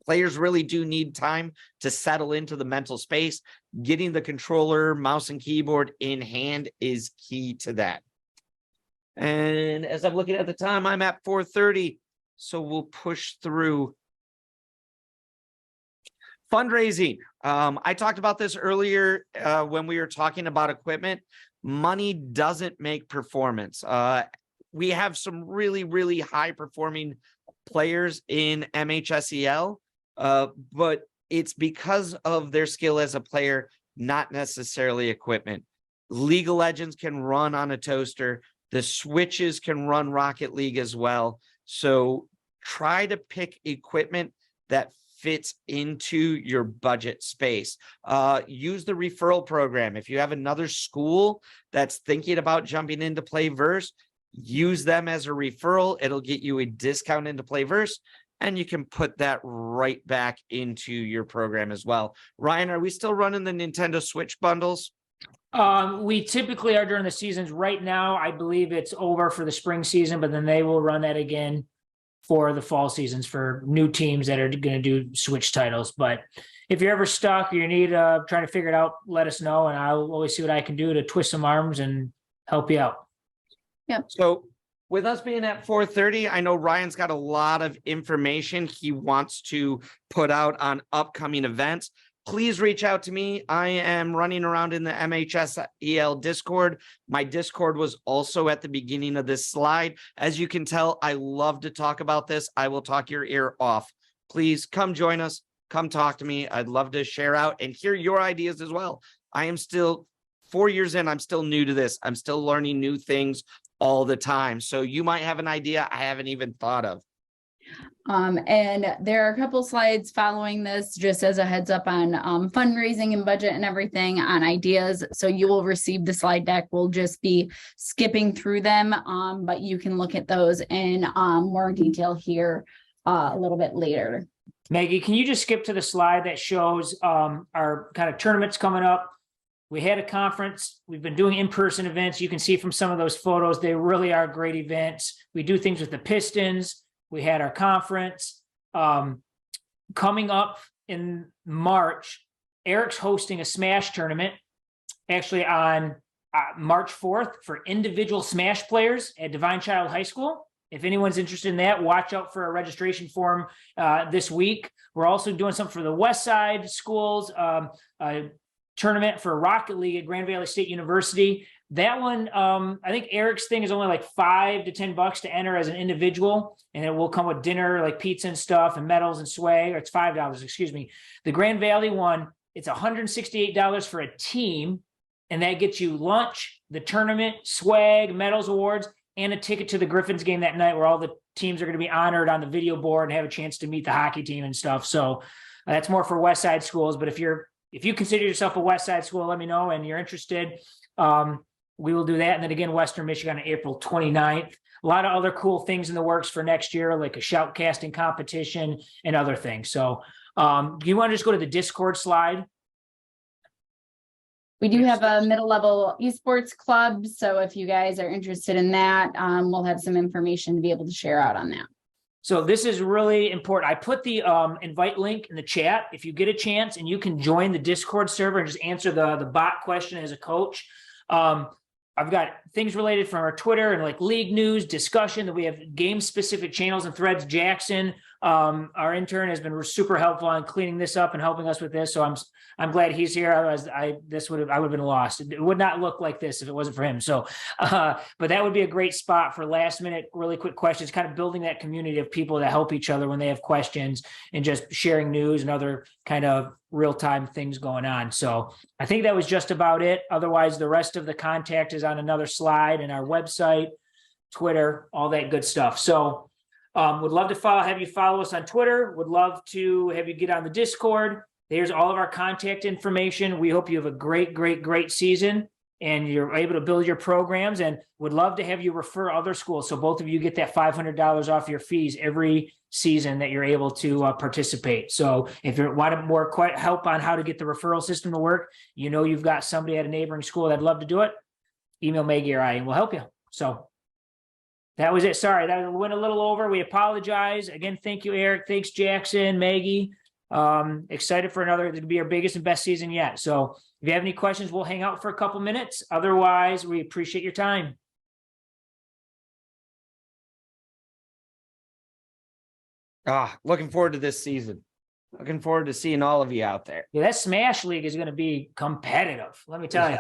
Players really do need time to settle into the mental space. Getting the controller, mouse, and keyboard in hand is key to that. And as I'm looking at the time, I'm at 4:30, so we'll push through. Fundraising. I talked about this earlier when we were talking about equipment. Money doesn't make performance. We have some really, really high performing players in MHSEL, but it's because of their skill as a player, not necessarily equipment. League of Legends can run on a toaster. The Switches can run Rocket League as well. So try to pick equipment that fits into your budget space. Use the referral program. If you have another school that's thinking about jumping into Playverse, use them as a referral. It'll get you a discount into Playverse, and you can put that right back into your program as well. Ryan, are we still running the Nintendo Switch bundles? We typically are during the seasons. Right now, I believe it's over for the spring season, but then they will run that again for the fall seasons for new teams that are going to do Switch titles. But if you're ever stuck or you need trying to figure it out, let us know, and I'll always see what I can do to twist some arms and help you out. Yep. So with us being at 4:30, I know Ryan's got a lot of information he wants to put out on upcoming events. Please reach out to me. I am running around in the MHSEL Discord. My Discord was also at the beginning of this slide. As you can tell, I love to talk about this. I will talk your ear off. Please come join us. Come talk to me. I'd love to share out and hear your ideas as well. I am still 4 years in. I'm still new to this. I'm still learning new things all the time. So you might have an idea I haven't even thought of. And there are a couple slides following this, just as a heads up on fundraising and budget and everything on ideas. So you will receive the slide deck. We'll just be skipping through them, but you can look at those in more detail here a little bit later. Maggie, can you just skip to the slide that shows our kind of tournaments coming up? We had a conference. We've been doing in-person events. You can see from some of those photos, they really are great events. We do things with the Pistons. We had our conference. Coming up in March, Eric's hosting a Smash tournament, actually on March 4th for individual Smash players at Divine Child High School. If anyone's interested in that, watch out for a registration form this week. We're also doing something for the West Side schools, a tournament for Rocket League at Grand Valley State University. That one, I think Eric's thing is only like $5 to $10 to enter as an individual, and it will come with dinner, like pizza and stuff, and medals and swag. Or it's $5, excuse me. The Grand Valley one, it's $168 for a team, and that gets you lunch, the tournament, swag, medals, awards, and a ticket to the Griffins game that night, where all the teams are going to be honored on the video board and have a chance to meet the hockey team and stuff. So that's more for West Side schools. But if you consider yourself a West Side school, let me know, and you're interested. We will do that. And then again, Western Michigan on April 29th. A lot of other cool things in the works for next year, like a shout casting competition and other things. So do you want to just go to the Discord slide? We do have a middle level esports club. So if you guys are interested in that, we'll have some information to be able to share out on that. So this is really important. I put the invite link in the chat. If you get a chance and you can join the Discord server and just answer the bot question as a coach. I've got things related from our Twitter and like league news discussion, that we have game specific channels and threads. Jackson, our intern, has been super helpful on cleaning this up and helping us with this. So I'm glad he's here. Otherwise, I would have been lost. It would not look like this if it wasn't for him. So, but that would be a great spot for last minute, really quick questions, kind of building that community of people that help each other when they have questions and just sharing news and other kind of real-time things going on. So I think that was just about it. Otherwise, the rest of the contact is on another slide, and our website, Twitter, all that good stuff. So would love to have you follow us on Twitter. Would love to have you get on the Discord. There's all of our contact information. We hope you have a great season and you're able to build your programs, and would love to have you refer other schools. So both of you get that $500 off your fees every season that you're able to participate. So if you want more help on how to get the referral system to work, you've got somebody at a neighboring school that'd love to do it, email Maggie or I, and we'll help you. So that was it. Sorry, that went a little over. We apologize. Again, thank you, Eric. Thanks, Jackson, Maggie. Excited for to be our biggest and best season yet. So if you have any questions, we'll hang out for a couple minutes. Otherwise, we appreciate your time. Looking forward to this season. Looking forward to seeing all of you out there. Yeah, that Smash League is going to be competitive. Let me tell you.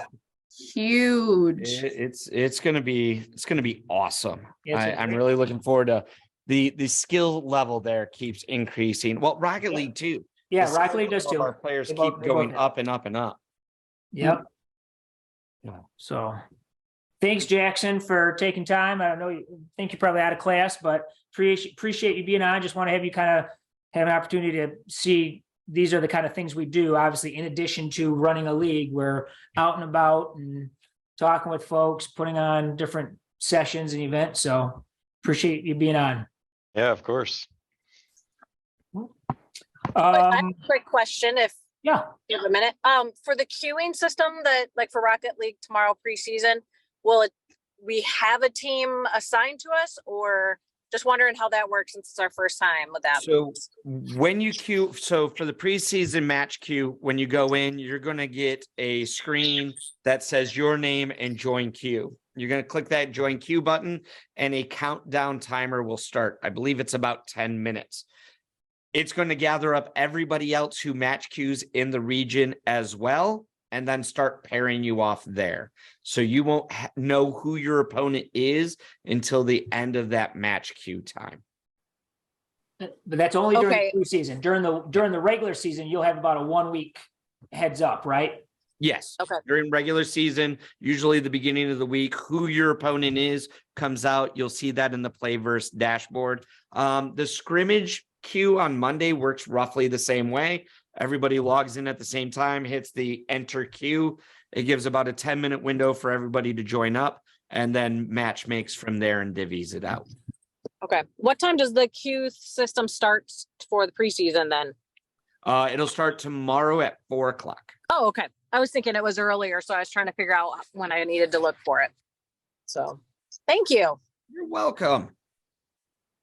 Huge. It's going to be awesome. Yes, I'm really looking forward to the skill level there keeps increasing. Well, Rocket League too. Yeah, The Rocket skill League does level of too. Our players They keep both going have. up and up and up. Yep. Yeah. So thanks, Jackson, for taking time. I know you think you're probably out of class, but appreciate you being on. Just want to have you kind of have an opportunity to see these are the kind of things we do. Obviously, in addition to running a league, we're out and about and talking with folks, putting on different sessions and events. So appreciate you being on. Yeah, of course. I have a quick question if Yeah. you have a minute. For the queuing system that like for Rocket League tomorrow preseason, we have a team assigned to us, or just wondering how that works since it's our first time with that? So when you queue, so for the preseason match queue, when you go in, you're going to get a screen that says your name and join queue. You're going to click that join queue button and a countdown timer will start. I believe it's about 10 minutes. It's going to gather up everybody else who match queues in the region as well, and then start pairing you off there. So you won't know who your opponent is until the end of that match queue time. But that's only during Okay. the preseason. During the regular season, you'll have about a 1 week heads up, right? Yes. Okay. During regular season, usually the beginning of the week, who your opponent is comes out. You'll see that in the Playverse dashboard. The scrimmage queue on Monday works roughly the same way. Everybody logs in at the same time, hits the enter queue. It gives about a 10-minute window for everybody to join up, and then match makes from there and divvies it out. Okay. What time does the queue system start for the preseason then? It'll start tomorrow at 4 o'clock. Oh, okay. I was thinking it was earlier, so I was trying to figure out when I needed to look for it. So thank you. You're welcome.